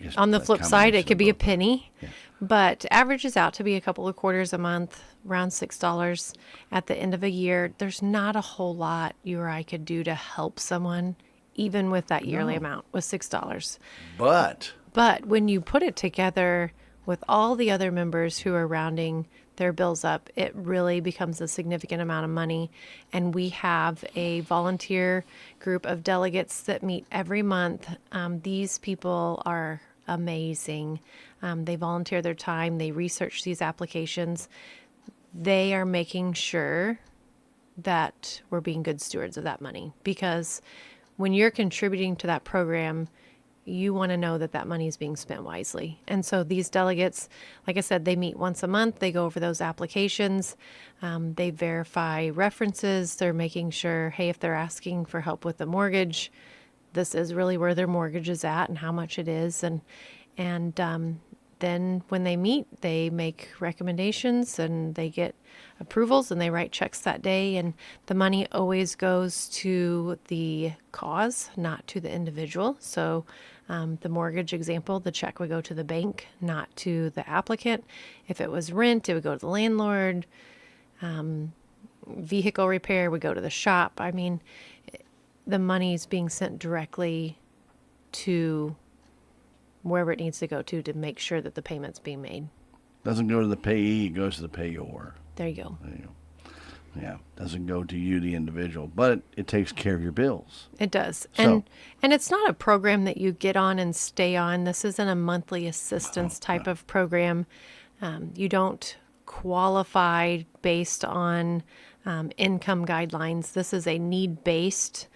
Speaker 1: guess
Speaker 2: on the
Speaker 1: a
Speaker 2: flip side, it
Speaker 1: combination
Speaker 2: could be a
Speaker 1: of both.
Speaker 2: penny,
Speaker 1: Yeah.
Speaker 2: but averages out to be a couple of quarters a month, around $6 at the end of a year. There's not a whole lot you or I could do to help someone, even with that yearly amount, with $6.
Speaker 1: But
Speaker 2: But when you put it together with all the other members who are rounding their bills up, it really becomes a significant amount of money. And we have a volunteer group of delegates that meet every month. These people are amazing. They volunteer their time. They research these applications. They are making sure that we're being good stewards of that money, because when you're contributing to that program, you want to know that that money is being spent wisely. And so these delegates, like I said, they meet once a month. They go over those applications. They verify references. They're making sure, hey, if they're asking for help with the mortgage, this is really where their mortgage is at and how much it is. And then when they meet, they make recommendations and they get approvals and they write checks that day. And the money always goes to the cause, not to the individual. So the mortgage example, the check would go to the bank, not to the applicant. If it was rent, it would go to the landlord. Vehicle repair would go to the shop. I mean, the money is being sent directly to wherever it needs to go to make sure that the payment's being made.
Speaker 1: Doesn't go to the payee, it goes to the payor.
Speaker 2: There you go.
Speaker 1: There you go. Yeah, doesn't go to you, the individual, but it takes care of your bills.
Speaker 2: It does.
Speaker 1: So-
Speaker 2: And it's not a program that you get on and stay on. This isn't a monthly assistance type of program. You don't qualify based on income guidelines. This is a need-based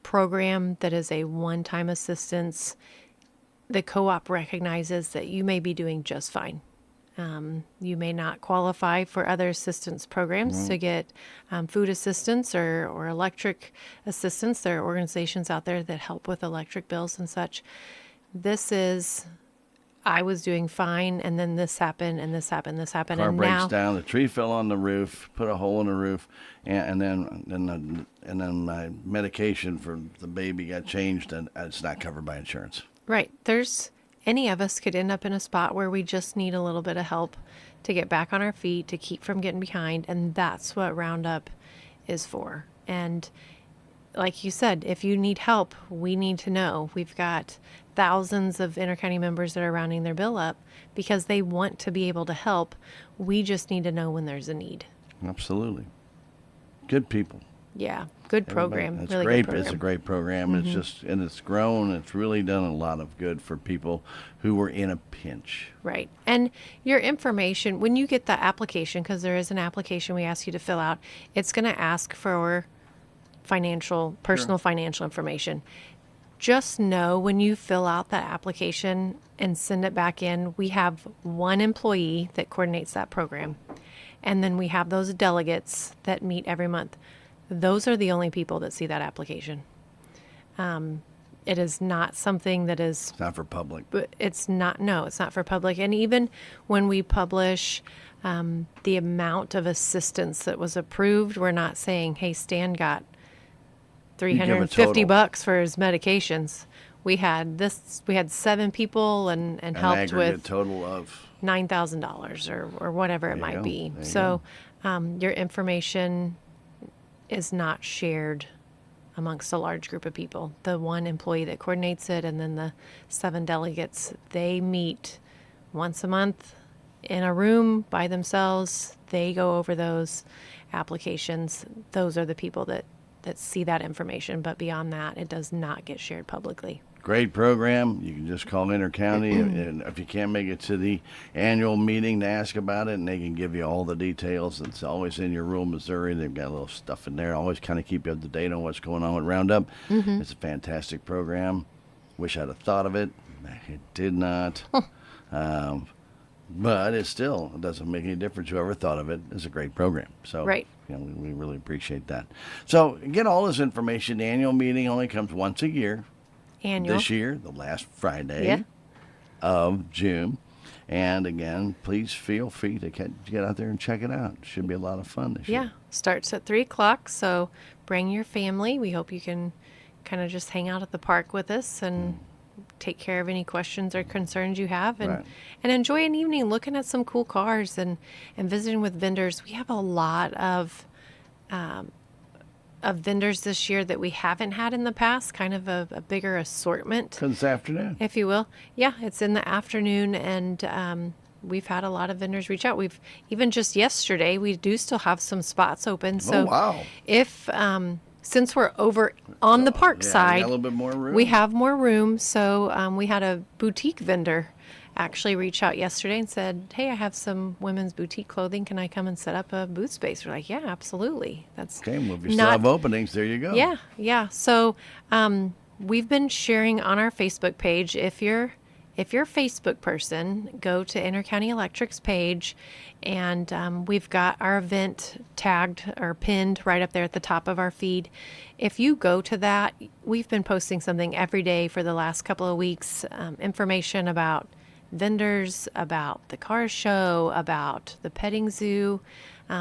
Speaker 2: program that is a one-time assistance. The co-op recognizes that you may be doing just fine. You may not qualify for other assistance programs to get food assistance or electric assistance. There are organizations out there that help with electric bills and such. This is, I was doing fine, and then this happened, and this happened, this happened,
Speaker 1: Car
Speaker 2: and
Speaker 1: breaks
Speaker 2: now
Speaker 1: down, the tree fell on the roof, put a hole in the roof, and then my medication for the baby got changed, and it's not covered by insurance.
Speaker 2: right. Any of us could end up in a spot where we just need a little bit of help to get back on our feet, to keep from getting behind. And that's what Roundup is for. And like you said, if you need help, we need to know. We've got thousands of intercounty members that are rounding their bill up because they want to be able to help. We just need to know when there's a need.
Speaker 1: Absolutely. Good people.
Speaker 2: Yeah, good program.
Speaker 1: It's
Speaker 2: Really
Speaker 1: great.
Speaker 2: good program.
Speaker 1: It's a great program. It's just, and it's grown. It's really done a lot of good for people who were in a pinch.
Speaker 2: Right. And your information, when you get the application, because there is an application we ask you to fill out, it's going to ask for personal financial information. Just know when you fill out that application and send it back in, we have one employee that coordinates that program. And then we have those delegates that meet every month. Those are the only people that see that application. It is not something that is,
Speaker 1: It's not for public.
Speaker 2: but it's not for public. And even when we publish the amount of assistance that was approved, we're not saying, hey, Stan got $350
Speaker 1: total.
Speaker 2: for his medications. We had 7 people and
Speaker 1: An
Speaker 2: helped
Speaker 1: aggregate
Speaker 2: with
Speaker 1: total of
Speaker 2: $9,000 or whatever it
Speaker 1: There you
Speaker 2: might
Speaker 1: go.
Speaker 2: be.
Speaker 1: There you
Speaker 2: So your information is not shared amongst a large group of people. The one employee that coordinates it and then the 7 delegates, they meet once a month in a room by themselves. They go over those applications. Those are the people that see that information. But beyond that, it does not get shared publicly.
Speaker 1: great program. You can just call Intercounty, and if you can't make it to the annual meeting to ask about it, and they can give you all the details. It's always in your rural Missouri. They've got a little stuff in there. Always kind of keep you up to date on what's going on with Roundup. It's a fantastic program. Wish I'd have thought of it. It did not. But it doesn't make any difference. Whoever thought of it, it's a great program. So
Speaker 2: Right.
Speaker 1: we really appreciate that. So get all this information. The annual meeting only comes once a year.
Speaker 2: Annual.
Speaker 1: This year, the last Friday
Speaker 2: Yeah.
Speaker 1: of June. And again, please feel free to get out there and check it out. It should be a lot of fun this
Speaker 2: Yeah,
Speaker 1: year.
Speaker 2: starts at 3:00. So bring your family. We hope you can kind of just hang out at the park with us and take care of any questions or concerns you have, and
Speaker 1: Right.
Speaker 2: and enjoy an evening looking at some cool cars and visiting with vendors. We have a lot of vendors this year that we haven't had in the past. Kind of a bigger assortment,
Speaker 1: So this afternoon.
Speaker 2: if you will. Yeah, it's in the afternoon, and we've had a lot of vendors reach out. We've even just yesterday, we do still have some spots open. So
Speaker 1: wow.
Speaker 2: if since we're over on the park
Speaker 1: Yeah, we
Speaker 2: side,
Speaker 1: got a little bit more room.
Speaker 2: we have more room. So we had a boutique vendor actually reach out yesterday and said, hey, I have some women's boutique clothing. Can I come and set up a booth space? We're like, yeah, absolutely. That's
Speaker 1: Okay, well, if you still have openings, there you go.
Speaker 2: yeah. So we've been sharing on our Facebook page. If you're a Facebook person, go to Intercounty Electric's page, and we've got our event tagged or pinned right up there at the top of our feed. If you go to that, we've been posting something every day for the last couple of weeks, information about vendors, about the car show, about the petting zoo.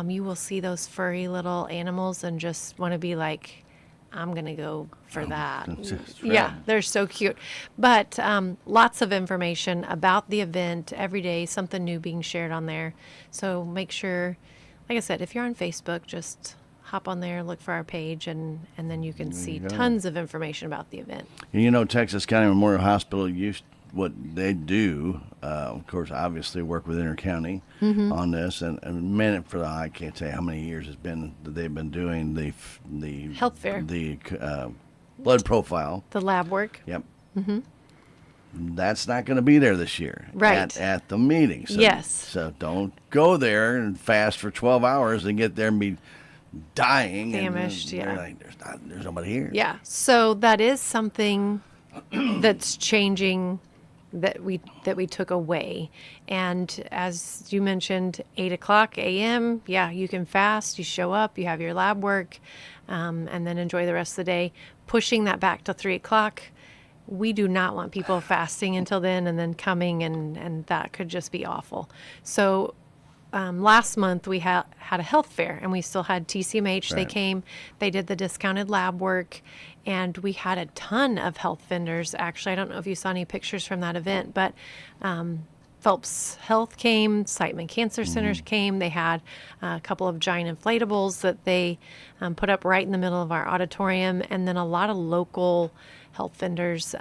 Speaker 2: You will see those furry little animals and just want to be like, I'm going to go for that.
Speaker 1: that's just
Speaker 2: Yeah,
Speaker 1: right.
Speaker 2: they're so cute. But lots of information about the event every day, something new being shared on there. So make sure, like I said, if you're on Facebook, just hop on there, look for our page, and then you can see
Speaker 1: go.
Speaker 2: tons of information about the event.
Speaker 1: You know, Texas County Memorial Hospital what they do, of course, obviously work with Intercounty on this, and I can't tell you how many years it's been that they've been doing the
Speaker 2: Health fair.
Speaker 1: the blood profile.
Speaker 2: The lab work.
Speaker 1: Yep. That's not going to be there this year.
Speaker 2: Right.
Speaker 1: At the meeting. So,
Speaker 2: Yes.
Speaker 1: So don't go there and fast for 12 hours and get there and be dying.
Speaker 2: Famished,
Speaker 1: and
Speaker 2: yeah.
Speaker 1: like, there's nobody here.
Speaker 2: Yeah. So that is something that's changing that we took away. And as you mentioned, 8:00 a.m. Yeah, you can fast. You show up. You have your lab work, and then enjoy the rest of the day. Pushing that back to 3:00. We do not want people fasting until then and then coming, and that could just be awful. So last month we had a health fair, and we still had TCMH. They
Speaker 1: Right.
Speaker 2: came, they did the discounted lab work, and we had a ton of health vendors. Actually, I don't know if you saw any pictures from that event, but Phelps Health came, Siteman Cancer Centers came. They had a couple of giant inflatables that they put up right in the middle of our auditorium, and then a lot of local health vendors,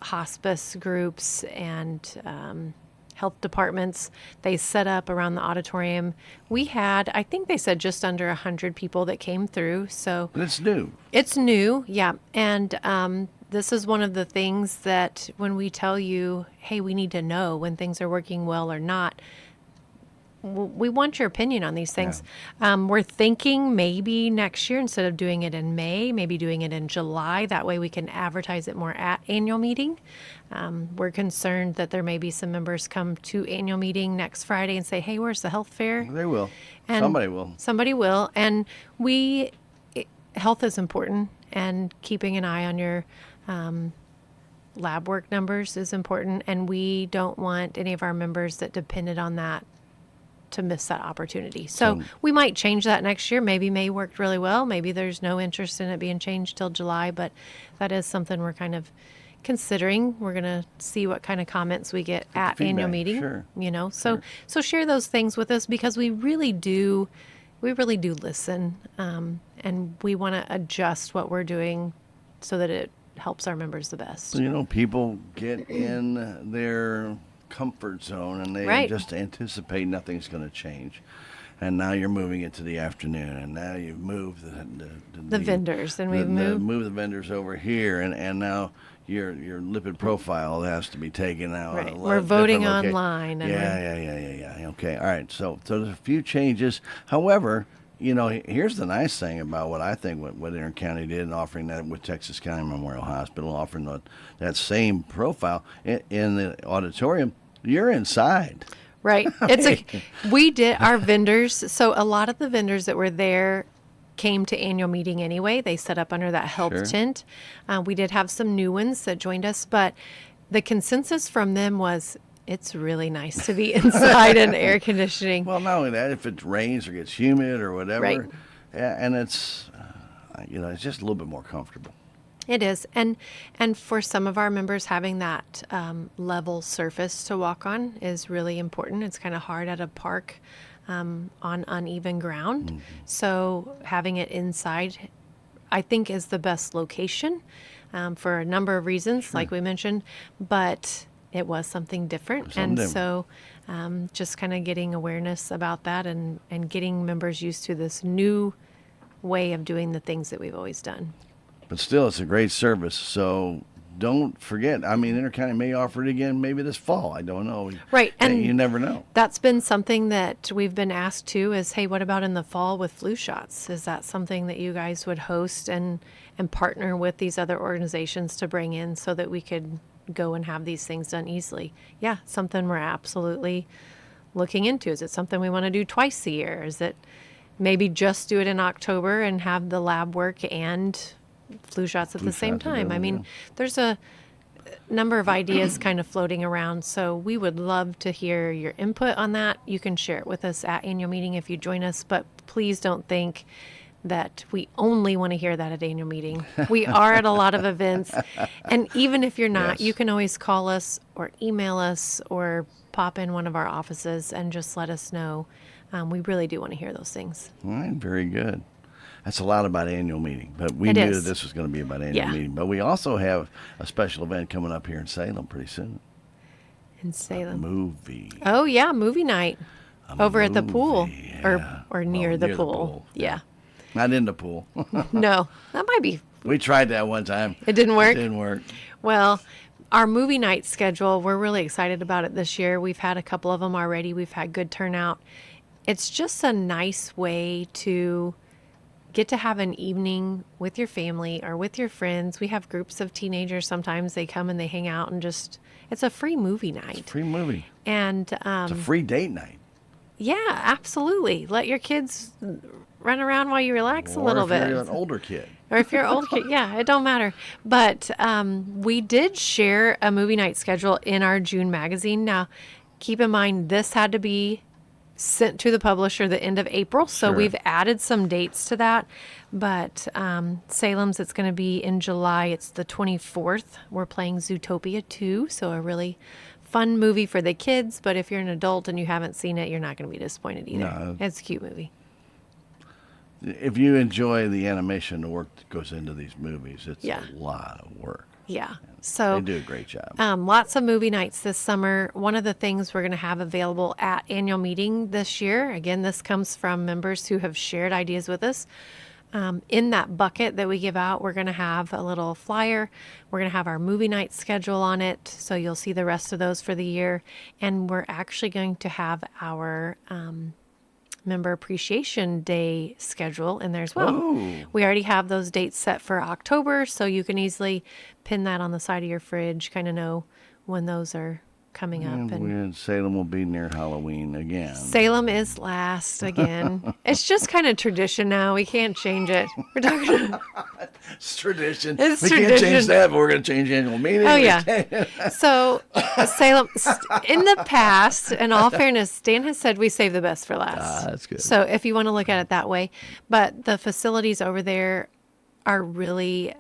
Speaker 2: hospice groups, and health departments. They set up around the auditorium. We had, I think they said, just under 100 people that came through. So
Speaker 1: But it's new.
Speaker 2: it's new, yeah. And this is one of the things that when we tell you, hey, we need to know when things are working well or not, we want your opinion on these things. We're thinking maybe next year, instead of doing it in May, maybe doing it in July. That way we can advertise it more at annual meeting. We're concerned that there may be some members come to annual meeting next Friday and say, hey, where's the health fair?
Speaker 1: They will.
Speaker 2: And
Speaker 1: Somebody will.
Speaker 2: Somebody will. And health is important, and keeping an eye on your lab work numbers is important. And we don't want any of our members that depended on that to miss that opportunity. So we might change that next year. Maybe May worked really well. Maybe there's no interest in it being changed till July, but that is something we're kind of considering. We're going to see what kind of comments we get at annual
Speaker 1: feedback,
Speaker 2: meeting.
Speaker 1: sure.
Speaker 2: You know, so share those things with us, because we really do listen, and we want to adjust what we're doing so that it helps our members the best.
Speaker 1: So, you know, people get in their comfort zone and they
Speaker 2: Right.
Speaker 1: just anticipate nothing's going to change. And now you're moving it to the afternoon, and now you've moved
Speaker 2: The vendors, and we've moved.
Speaker 1: the vendors over here, and now your lipid profile has to be taken out.
Speaker 2: Right.
Speaker 1: A lot
Speaker 2: We're
Speaker 1: of
Speaker 2: voting
Speaker 1: different
Speaker 2: online, and
Speaker 1: yeah. Okay, all right. So there's a few changes. However, you know, here's the nice thing about what I think what Intercounty did in offering that with Texas County Memorial Hospital, offering that same profile in the auditorium. You're inside.
Speaker 2: Right. We did our vendors. So a lot of the vendors that were there came to annual meeting anyway. They set up under that health
Speaker 1: Sure.
Speaker 2: tent. We did have some new ones that joined us, but the consensus from them was it's really nice to be inside and air conditioning.
Speaker 1: Well, not only that, if it rains or gets humid or whatever,
Speaker 2: Right.
Speaker 1: and it's, it's just a little bit more comfortable.
Speaker 2: It is, and for some of our members, having that level surface to walk on is really important. It's kind of hard at a park on uneven ground, so having it inside, I think, is the best location for a number of reasons, like we mentioned. But it was something different, so just kind of getting awareness about that and getting members used to this new way of doing the things that we've always done.
Speaker 1: But still, it's a great service, so don't forget. I mean, Intercounty may offer it again maybe this fall. I don't know.
Speaker 2: Right, and
Speaker 1: you never know.
Speaker 2: That's been something that we've been asked to is, hey, what about in the fall with flu shots? Is that something that you guys would host and partner with these other organizations to bring in so that we could go and have these things done easily? Yeah, something we're absolutely looking into. Is it something we want to do twice a year? Is it maybe just do it in October and have the lab work and flu shots at the same time? I mean, there's a number of ideas kind of floating around, so we would love to hear your input on that. You can share it with us at annual meeting if you join us, but please don't think that we only want to hear that at annual meeting. We are at a lot of events, and even if you're not,
Speaker 1: Yes.
Speaker 2: you can always call us or email us or pop in one of our offices and just let us know. We really do want to hear those things.
Speaker 1: All right, very good. That's a lot about annual meeting, but we
Speaker 2: It
Speaker 1: knew
Speaker 2: is.
Speaker 1: that this was going to be about annual
Speaker 2: Yeah.
Speaker 1: meeting. But we also have a special event coming up here in Salem pretty soon.
Speaker 2: In Salem.
Speaker 1: Movie.
Speaker 2: Oh yeah, movie night over at the pool
Speaker 1: movie, yeah.
Speaker 2: or near
Speaker 1: Well,
Speaker 2: the
Speaker 1: near the
Speaker 2: pool.
Speaker 1: pool,
Speaker 2: Yeah.
Speaker 1: Not in the pool.
Speaker 2: No, that might be.
Speaker 1: We tried that one time.
Speaker 2: It didn't work.
Speaker 1: It didn't work.
Speaker 2: Well, our movie night schedule, we're really excited about it this year. We've had a couple of them already. We've had good turnout. It's just a nice way to get to have an evening with your family or with your friends. We have groups of teenagers. Sometimes they come and they hang out and just, it's a free movie night.
Speaker 1: Free movie.
Speaker 2: And
Speaker 1: It's a free date night.
Speaker 2: yeah, absolutely. Let your kids run around while you relax a little
Speaker 1: Or if
Speaker 2: bit.
Speaker 1: you're an older kid.
Speaker 2: Or if you're old, yeah, it don't matter. But we did share a movie night schedule in our June magazine. Now, keep in mind, this had to be sent to the publisher the end of April, so
Speaker 1: Sure.
Speaker 2: we've added some dates to that. But Salem's, it's going to be in July. It's the 24th. We're playing Zootopia 2, so a really fun movie for the kids. But if you're an adult and you haven't seen it, you're not going to be disappointed either.
Speaker 1: No.
Speaker 2: It's a cute movie.
Speaker 1: If you enjoy the animation, the work that goes into these movies, it's
Speaker 2: Yeah.
Speaker 1: a lot of work.
Speaker 2: Yeah. So
Speaker 1: They do a great job.
Speaker 2: lots of movie nights this summer. One of the things we're going to have available at annual meeting this year, again, this comes from members who have shared ideas with us. In that bucket that we give out, we're going to have a little flyer. We're going to have our movie night schedule on it. So you'll see the rest of those for the year. And we're actually going to have our Member Appreciation Day schedule in there as well.
Speaker 1: Oh.
Speaker 2: We already have those dates set for October, so you can easily pin that on the side of your fridge, kind of know when those are coming up.
Speaker 1: And we in Salem will be near Halloween again.
Speaker 2: Salem is last again. It's just kind of tradition now. We can't change it. We're talking.
Speaker 1: It's tradition.
Speaker 2: It's
Speaker 1: we can't
Speaker 2: tradition.
Speaker 1: change that, but we're going to change annual meeting.
Speaker 2: Oh yeah. So Salem, in the past, in all fairness, Dan has said we save the best for last.
Speaker 1: That's good.
Speaker 2: So if you want to look at it that way, but the facilities over there are really.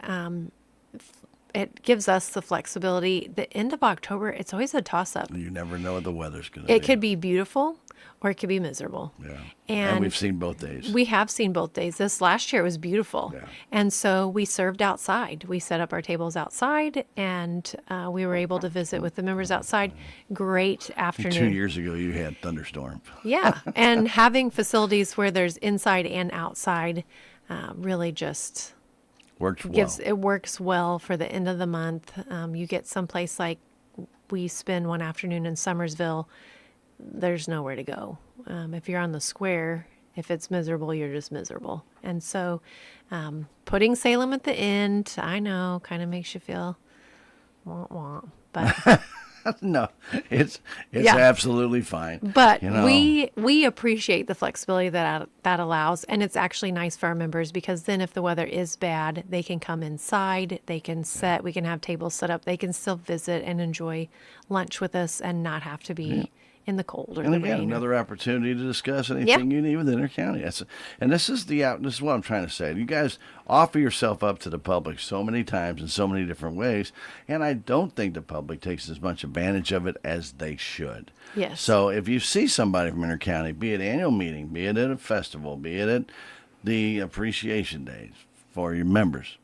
Speaker 2: It gives us the flexibility. The end of October, it's always a toss-up.
Speaker 1: You never know what the weather's going to be.
Speaker 2: It could be beautiful or it could be miserable.
Speaker 1: Yeah.
Speaker 2: And
Speaker 1: we've seen both days.
Speaker 2: We have seen both days. This last year was beautiful.
Speaker 1: Yeah.
Speaker 2: And so we served outside. We set up our tables outside and we were able to visit with the members outside. Great afternoon.
Speaker 1: 2 years ago, you had thunderstorm.
Speaker 2: Yeah. And having facilities where there's inside and outside really just
Speaker 1: Worked well.
Speaker 2: it works well for the end of the month. You get someplace like we spend one afternoon in Summersville, there's nowhere to go. If you're on the square, if it's miserable, you're just miserable. And so putting Salem at the end, I know, kind of makes you feel wah wah, but
Speaker 1: No, it's
Speaker 2: Yeah.
Speaker 1: absolutely fine.
Speaker 2: But
Speaker 1: You know,
Speaker 2: we appreciate the flexibility that allows, and it's actually nice for our members because then if the weather is bad, they can come inside, they can sit, we can have tables set up, they can still visit and enjoy lunch with us and not have to be in the cold or
Speaker 1: and
Speaker 2: the
Speaker 1: again,
Speaker 2: rain.
Speaker 1: another opportunity to discuss anything you need with Intercounty. And this is this is what I'm trying to say. You guys offer yourself up to the public so many times in so many different ways, and I don't think the public takes as much advantage of it as they should.
Speaker 2: Yes.
Speaker 1: So if you see somebody from Intercounty, be it annual meeting, be it at a festival, be it at the appreciation days for your members,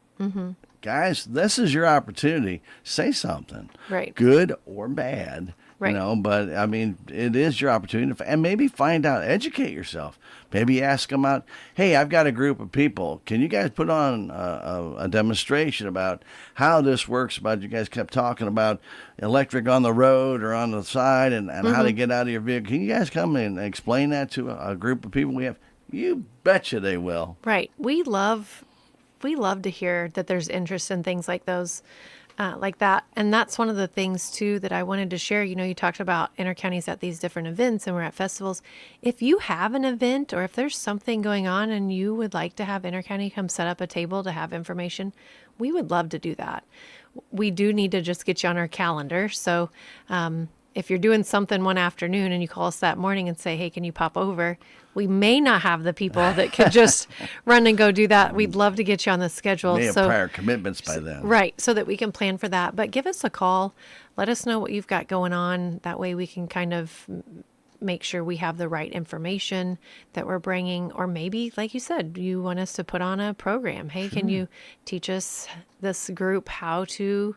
Speaker 1: guys, this is your opportunity. Say something,
Speaker 2: Right.
Speaker 1: good or bad.
Speaker 2: Right.
Speaker 1: You know, but I mean, it is your opportunity and maybe find out, educate yourself. Maybe ask them out. Hey, I've got a group of people. Can you guys put on a demonstration about how this works? About you guys kept talking about electric on the road or on the side and how to get out of your vehicle. Can you guys come and explain that to a group of people we have? You betcha they will.
Speaker 2: Right. We love to hear that there's interest in things like those. Like that. And that's one of the things, too, that I wanted to share. You know, you talked about intercounties at these different events and we're at festivals. If you have an event or if there's something going on and you would like to have intercounty come set up a table to have information, we would love to do that. We do need to just get you on our calendar. So if you're doing something one afternoon and you call us that morning and say, hey, can you pop over? We may not have the people that could just run and go do that. We'd love to get you on the schedule.
Speaker 1: May have prior commitments by then.
Speaker 2: Right, so that we can plan for that. But give us a call. Let us know what you've got going on. That way we can kind of make sure we have the right information that we're bringing. Or maybe, like you said, you want us to put on a program. Hey, can you teach us, this group, how to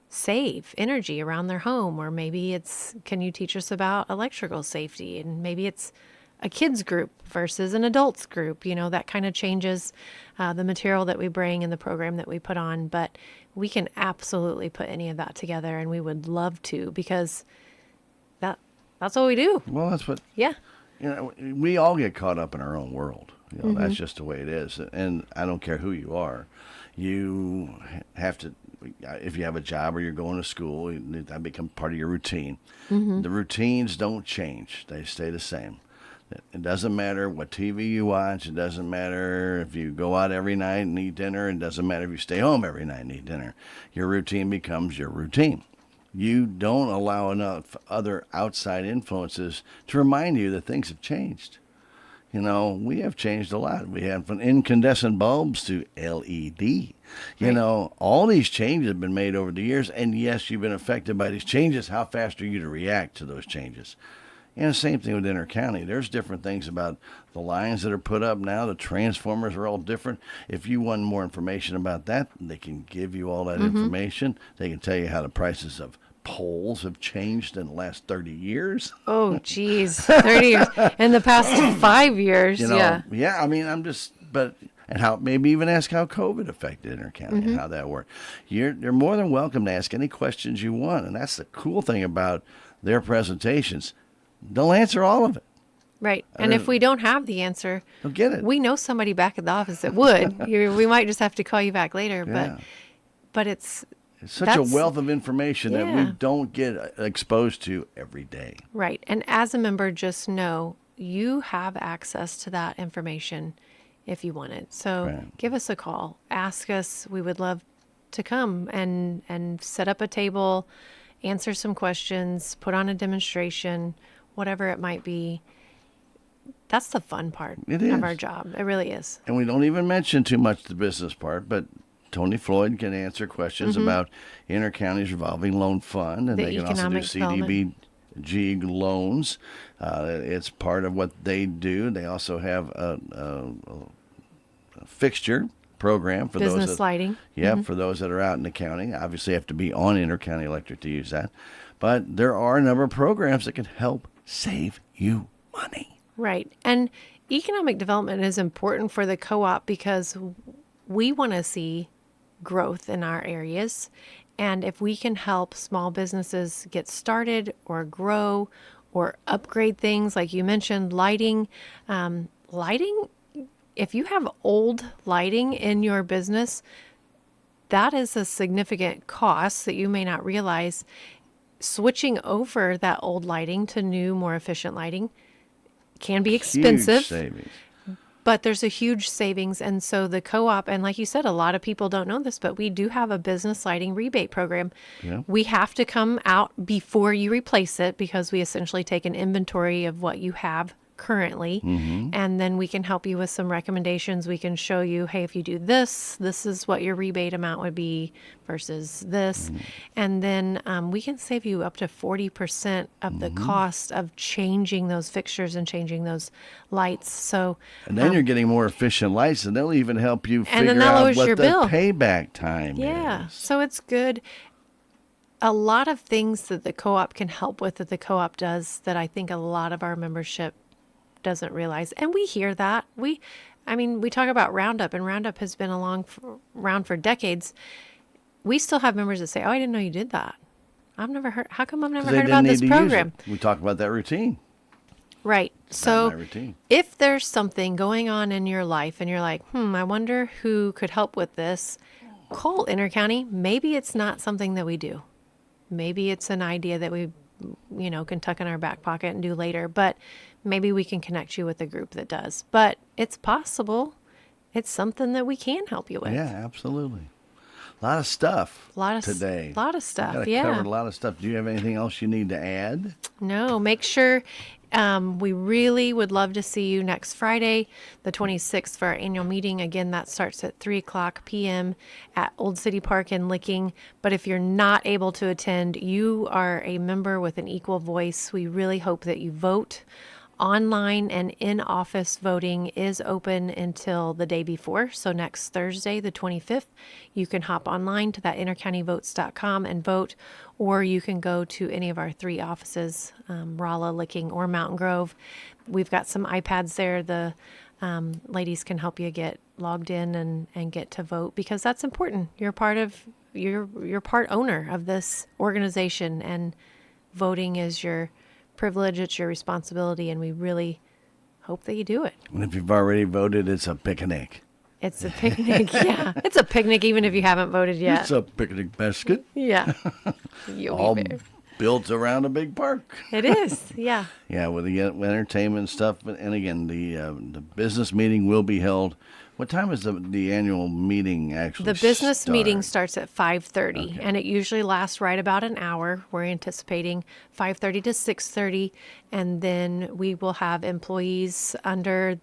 Speaker 2: save energy around their home? Or maybe it's, can you teach us about electrical safety? And maybe it's a kids group versus an adults group. That kind of changes the material that we bring and the program that we put on. But we can absolutely put any of that together, and we would love to, because that's what we do.
Speaker 1: Well, that's what.
Speaker 2: Yeah.
Speaker 1: We all get caught up in our own world. That's just the way it is. And I don't care who you are. You have to, if you have a job or you're going to school, that becomes part of your routine. The routines don't change. They stay the same. It doesn't matter what TV you watch. It doesn't matter if you go out every night and eat dinner. It doesn't matter if you stay home every night and eat dinner. Your routine becomes your routine. You don't allow enough other outside influences to remind you that things have changed. We have changed a lot. We have from incandescent bulbs to LED. All these changes have been made over the years. And yes, you've been affected by these changes. How fast are you to react to those changes? And the same thing with Intercounty. There's different things about the lines that are put up now. The transformers are all different. If you want more information about that, they can give you all that information. They can tell you how the prices of poles have changed in the last 30 years.
Speaker 2: Oh, geez. 30 years. In the past 5 years, yeah.
Speaker 1: Yeah, and how, maybe even ask how COVID affected Intercounty and how that worked. You're more than welcome to ask any questions you want. And that's the cool thing about their presentations. They'll answer all of it.
Speaker 2: Right. And if we don't have the answer,
Speaker 1: they'll get it.
Speaker 2: We know somebody back at the office that would. We might just have to call you back later.
Speaker 1: Yeah.
Speaker 2: But it's
Speaker 1: such a wealth of information that we don't get exposed to every day.
Speaker 2: Right. And as a member, just know you have access to that information if you want it. So give us a call. Ask us. We would love to come and set up a table, answer some questions, put on a demonstration, whatever it might be. That's the fun part of our job. It really is.
Speaker 1: And we don't even mention too much the business part, but Tony Floyd can answer questions about Intercounty's revolving loan fund, and they can also do CDBG loans. It's part of what they do. They also have a fixture program for
Speaker 2: business
Speaker 1: those
Speaker 2: lighting.
Speaker 1: For those that are out in the county. Obviously, you have to be on Intercounty Electric to use that. But there are a number of programs that can help save you money.
Speaker 2: Right. And economic development is important for the co-op because we want to see growth in our areas. And if we can help small businesses get started or grow or upgrade things, like you mentioned, lighting, if you have old lighting in your business, that is a significant cost that you may not realize. Switching over that old lighting to new, more efficient lighting can be expensive.
Speaker 1: Huge savings.
Speaker 2: But there's a huge savings. And so the co-op, and like you said, a lot of people don't know this, but we do have a business lighting rebate program.
Speaker 1: Yeah.
Speaker 2: We have to come out before you replace it because we essentially take an inventory of what you have currently. And then we can help you with some recommendations. We can show you, hey, if you do this, this is what your rebate amount would be versus this. And then we can save you up to 40% of the cost of changing those fixtures and changing those lights. So,
Speaker 1: and then you're getting more efficient lights, and they'll even help you
Speaker 2: and then
Speaker 1: figure
Speaker 2: that
Speaker 1: out
Speaker 2: lowers
Speaker 1: what
Speaker 2: your
Speaker 1: the
Speaker 2: bill.
Speaker 1: payback time is.
Speaker 2: So it's good. A lot of things that the co-op can help with that the co-op does that I think a lot of our membership doesn't realize. And we hear that. We talk about Roundup, and Roundup has been around for decades. We still have members that say, oh, I didn't know you did that. I've never heard. How come I've never heard about this program?
Speaker 1: We talk about that routine.
Speaker 2: Right. So
Speaker 1: routine.
Speaker 2: If there's something going on in your life and you're like, I wonder who could help with this, call Intercounty. Maybe it's not something that we do. Maybe it's an idea that we, can tuck in our back pocket and do later, but maybe we can connect you with a group that does. But it's possible. It's something that we can help you with.
Speaker 1: Yeah, absolutely. A lot of stuff
Speaker 2: today. A lot of stuff,
Speaker 1: covered a lot of stuff. Do you have anything else you need to add?
Speaker 2: No, make sure we really would love to see you next Friday, the 26th, for our annual meeting. Again, that starts at 3 o'clock p.m. at Old City Park in Licking. But if you're not able to attend, you are a member with an equal voice. We really hope that you vote. Online and in-office voting is open until the day before. So next Thursday, the 25th, you can hop online to that intercountyvotes.com and vote, or you can go to any of our 3 offices, Rolla, Licking, or Mountain Grove. We've got some iPads there. The ladies can help you get logged in and get to vote, because that's important. You're part owner of this organization, and voting is your privilege, it's your responsibility, and we really hope that you do it.
Speaker 1: And if you've already voted, it's a picnic.
Speaker 2: It's a picnic, yeah. It's a picnic even if you haven't voted yet.
Speaker 1: It's a picnic basket.
Speaker 2: Yeah. You'll
Speaker 1: All
Speaker 2: be there.
Speaker 1: built around a big park.
Speaker 2: It is, yeah.
Speaker 1: Yeah, with the entertainment and stuff. And again, the business meeting will be held. What time is the annual meeting actually
Speaker 2: The business
Speaker 1: start?
Speaker 2: meeting starts at 5:30,
Speaker 1: Okay.
Speaker 2: and it usually lasts right about an hour. We're anticipating 5:30 to 6:30, and then we will have employees under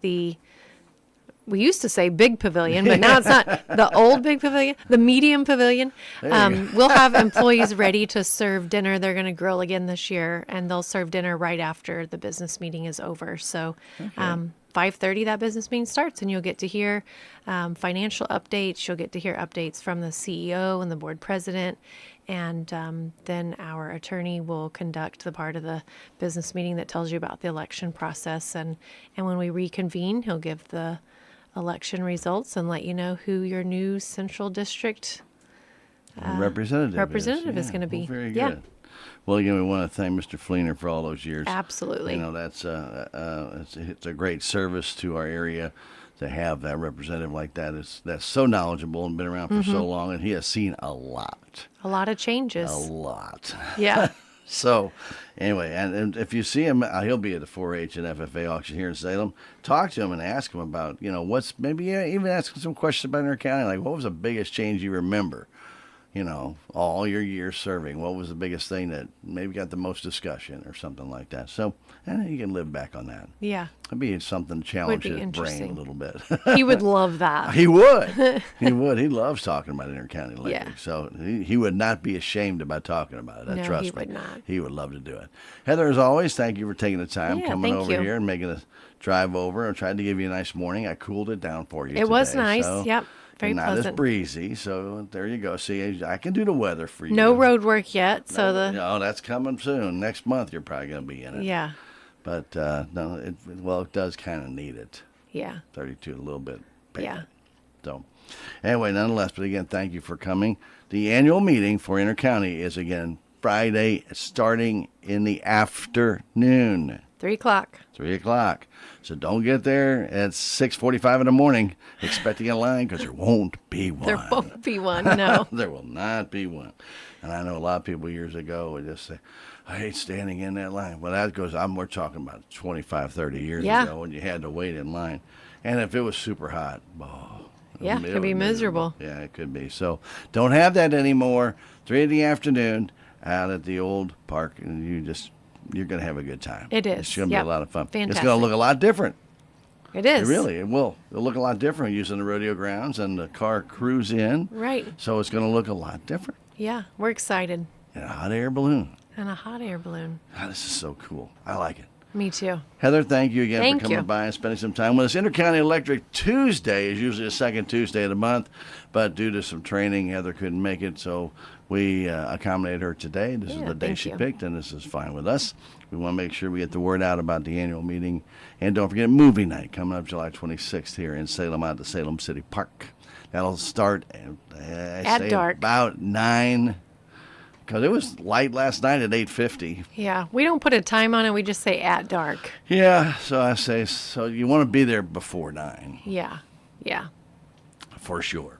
Speaker 2: we used to say big pavilion, but now it's not the old big pavilion, the medium pavilion. We'll have employees ready to serve dinner. They're going to grill again this year, and they'll serve dinner right after the business meeting is over. So 5:30, that business meeting starts, and you'll get to hear financial updates. You'll get to hear updates from the CEO and the board president. And then our attorney will conduct the part of the business meeting that tells you about the election process. And when we reconvene, he'll give the election results and let you know who your new Central District
Speaker 1: representative
Speaker 2: is going to be.
Speaker 1: Well, very good.
Speaker 2: Yeah.
Speaker 1: Well, again, we want to thank Mr. Fleener for all those years.
Speaker 2: Absolutely.
Speaker 1: You know, that's it's a great service to our area to have that representative like that. That's so knowledgeable and been around for so long, and he has seen a lot.
Speaker 2: A lot of changes.
Speaker 1: A lot.
Speaker 2: Yeah.
Speaker 1: So, anyway, and if you see him, he'll be at the 4-H and FFA auction here in Salem. Talk to him and ask him about, even ask him some questions about our county, like what was the biggest change you remember? All your years serving. What was the biggest thing that maybe got the most discussion or something like that? So, and you can live back on that.
Speaker 2: Yeah.
Speaker 1: It'd be something to challenge
Speaker 2: be
Speaker 1: his brain a
Speaker 2: interesting.
Speaker 1: little bit.
Speaker 2: He would love that.
Speaker 1: He would. He would. He loves talking about intercounty electric.
Speaker 2: Yeah.
Speaker 1: So he would not be ashamed about talking about it.
Speaker 2: No,
Speaker 1: Trust
Speaker 2: he
Speaker 1: me.
Speaker 2: would not.
Speaker 1: He would love to do it. Heather, as always, thank you for taking the time
Speaker 2: Yeah,
Speaker 1: coming
Speaker 2: thank
Speaker 1: over
Speaker 2: you.
Speaker 1: here and making a drive over. I tried to give you a nice morning. I cooled it down for you
Speaker 2: It was
Speaker 1: today,
Speaker 2: nice.
Speaker 1: so-
Speaker 2: Yep. Very
Speaker 1: and not
Speaker 2: pleasant.
Speaker 1: as breezy, so there you go. See, I can do the weather for you.
Speaker 2: No road work yet, so
Speaker 1: No, that's coming soon. Next month, you're probably going to be in it.
Speaker 2: yeah.
Speaker 1: But, no, it does kind of need it.
Speaker 2: Yeah.
Speaker 1: 32, a little bit bad.
Speaker 2: Yeah.
Speaker 1: So, anyway, nonetheless, but again, thank you for coming. The annual meeting for Intercounty is, again, Friday, starting in the afternoon.
Speaker 2: 3 o'clock.
Speaker 1: 3 o'clock. So don't get there at 6:45 in the morning expecting a line, because there won't be one.
Speaker 2: There won't be one, no.
Speaker 1: There will not be one. And I know a lot of people years ago would just say, I hate standing in that line. Well, that goes, we're talking about 25, 30 years
Speaker 2: Yeah.
Speaker 1: ago when you had to wait in line. And if it was super hot,
Speaker 2: Yeah, it could be miserable.
Speaker 1: Yeah, it could be. So don't have that anymore. 3 in the afternoon out at the old park, and you're going to have a good time.
Speaker 2: It is.
Speaker 1: It's going to
Speaker 2: Yep.
Speaker 1: be a lot of fun. It's
Speaker 2: Fantastic.
Speaker 1: going to look a lot different.
Speaker 2: It is.
Speaker 1: It will. It'll look a lot different using the rodeo grounds and the car cruise in.
Speaker 2: Right.
Speaker 1: So it's going to look a lot different.
Speaker 2: Yeah, we're excited.
Speaker 1: And a hot air balloon.
Speaker 2: And a hot air balloon.
Speaker 1: God, this is so cool. I like it.
Speaker 2: Me too.
Speaker 1: Heather, thank you again
Speaker 2: Thank
Speaker 1: for coming
Speaker 2: you.
Speaker 1: by and spending some time with us. Intercounty Electric Tuesday is usually the second Tuesday of the month, but due to some training, Heather couldn't make it, so we accommodated her today. This is
Speaker 2: Yeah,
Speaker 1: the day
Speaker 2: thank
Speaker 1: she
Speaker 2: you.
Speaker 1: picked, and this is fine with us. We want to make sure we get the word out about the annual meeting. And don't forget movie night coming up July 26th here in Salem out at the Salem City Park. That'll start
Speaker 2: At dark.
Speaker 1: about 9, because it was light last night at 8:50.
Speaker 2: Yeah, we don't put a time on it. We just say at dark.
Speaker 1: Yeah, so I say, so you want to be there before 9.
Speaker 2: Yeah. Yeah.
Speaker 1: For sure.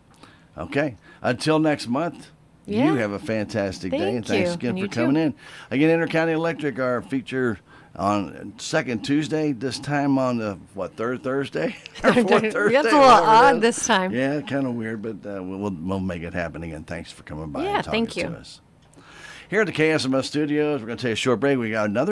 Speaker 1: Okay. Until next month,
Speaker 2: Yeah.
Speaker 1: you have a fantastic day. And
Speaker 2: Thank
Speaker 1: thanks
Speaker 2: you.
Speaker 1: again
Speaker 2: And
Speaker 1: for
Speaker 2: you
Speaker 1: coming
Speaker 2: too.
Speaker 1: in. Again, Intercounty Electric, our feature on second Tuesday, this time on the, third Thursday? Or fourth Thursday?
Speaker 2: That's a little odd this time.
Speaker 1: Yeah, kind of weird, but we'll make it happen again. Thanks for coming by and talking
Speaker 2: thank you.
Speaker 1: to us. Here at the KSMO studios, we're going to take a short break. We got another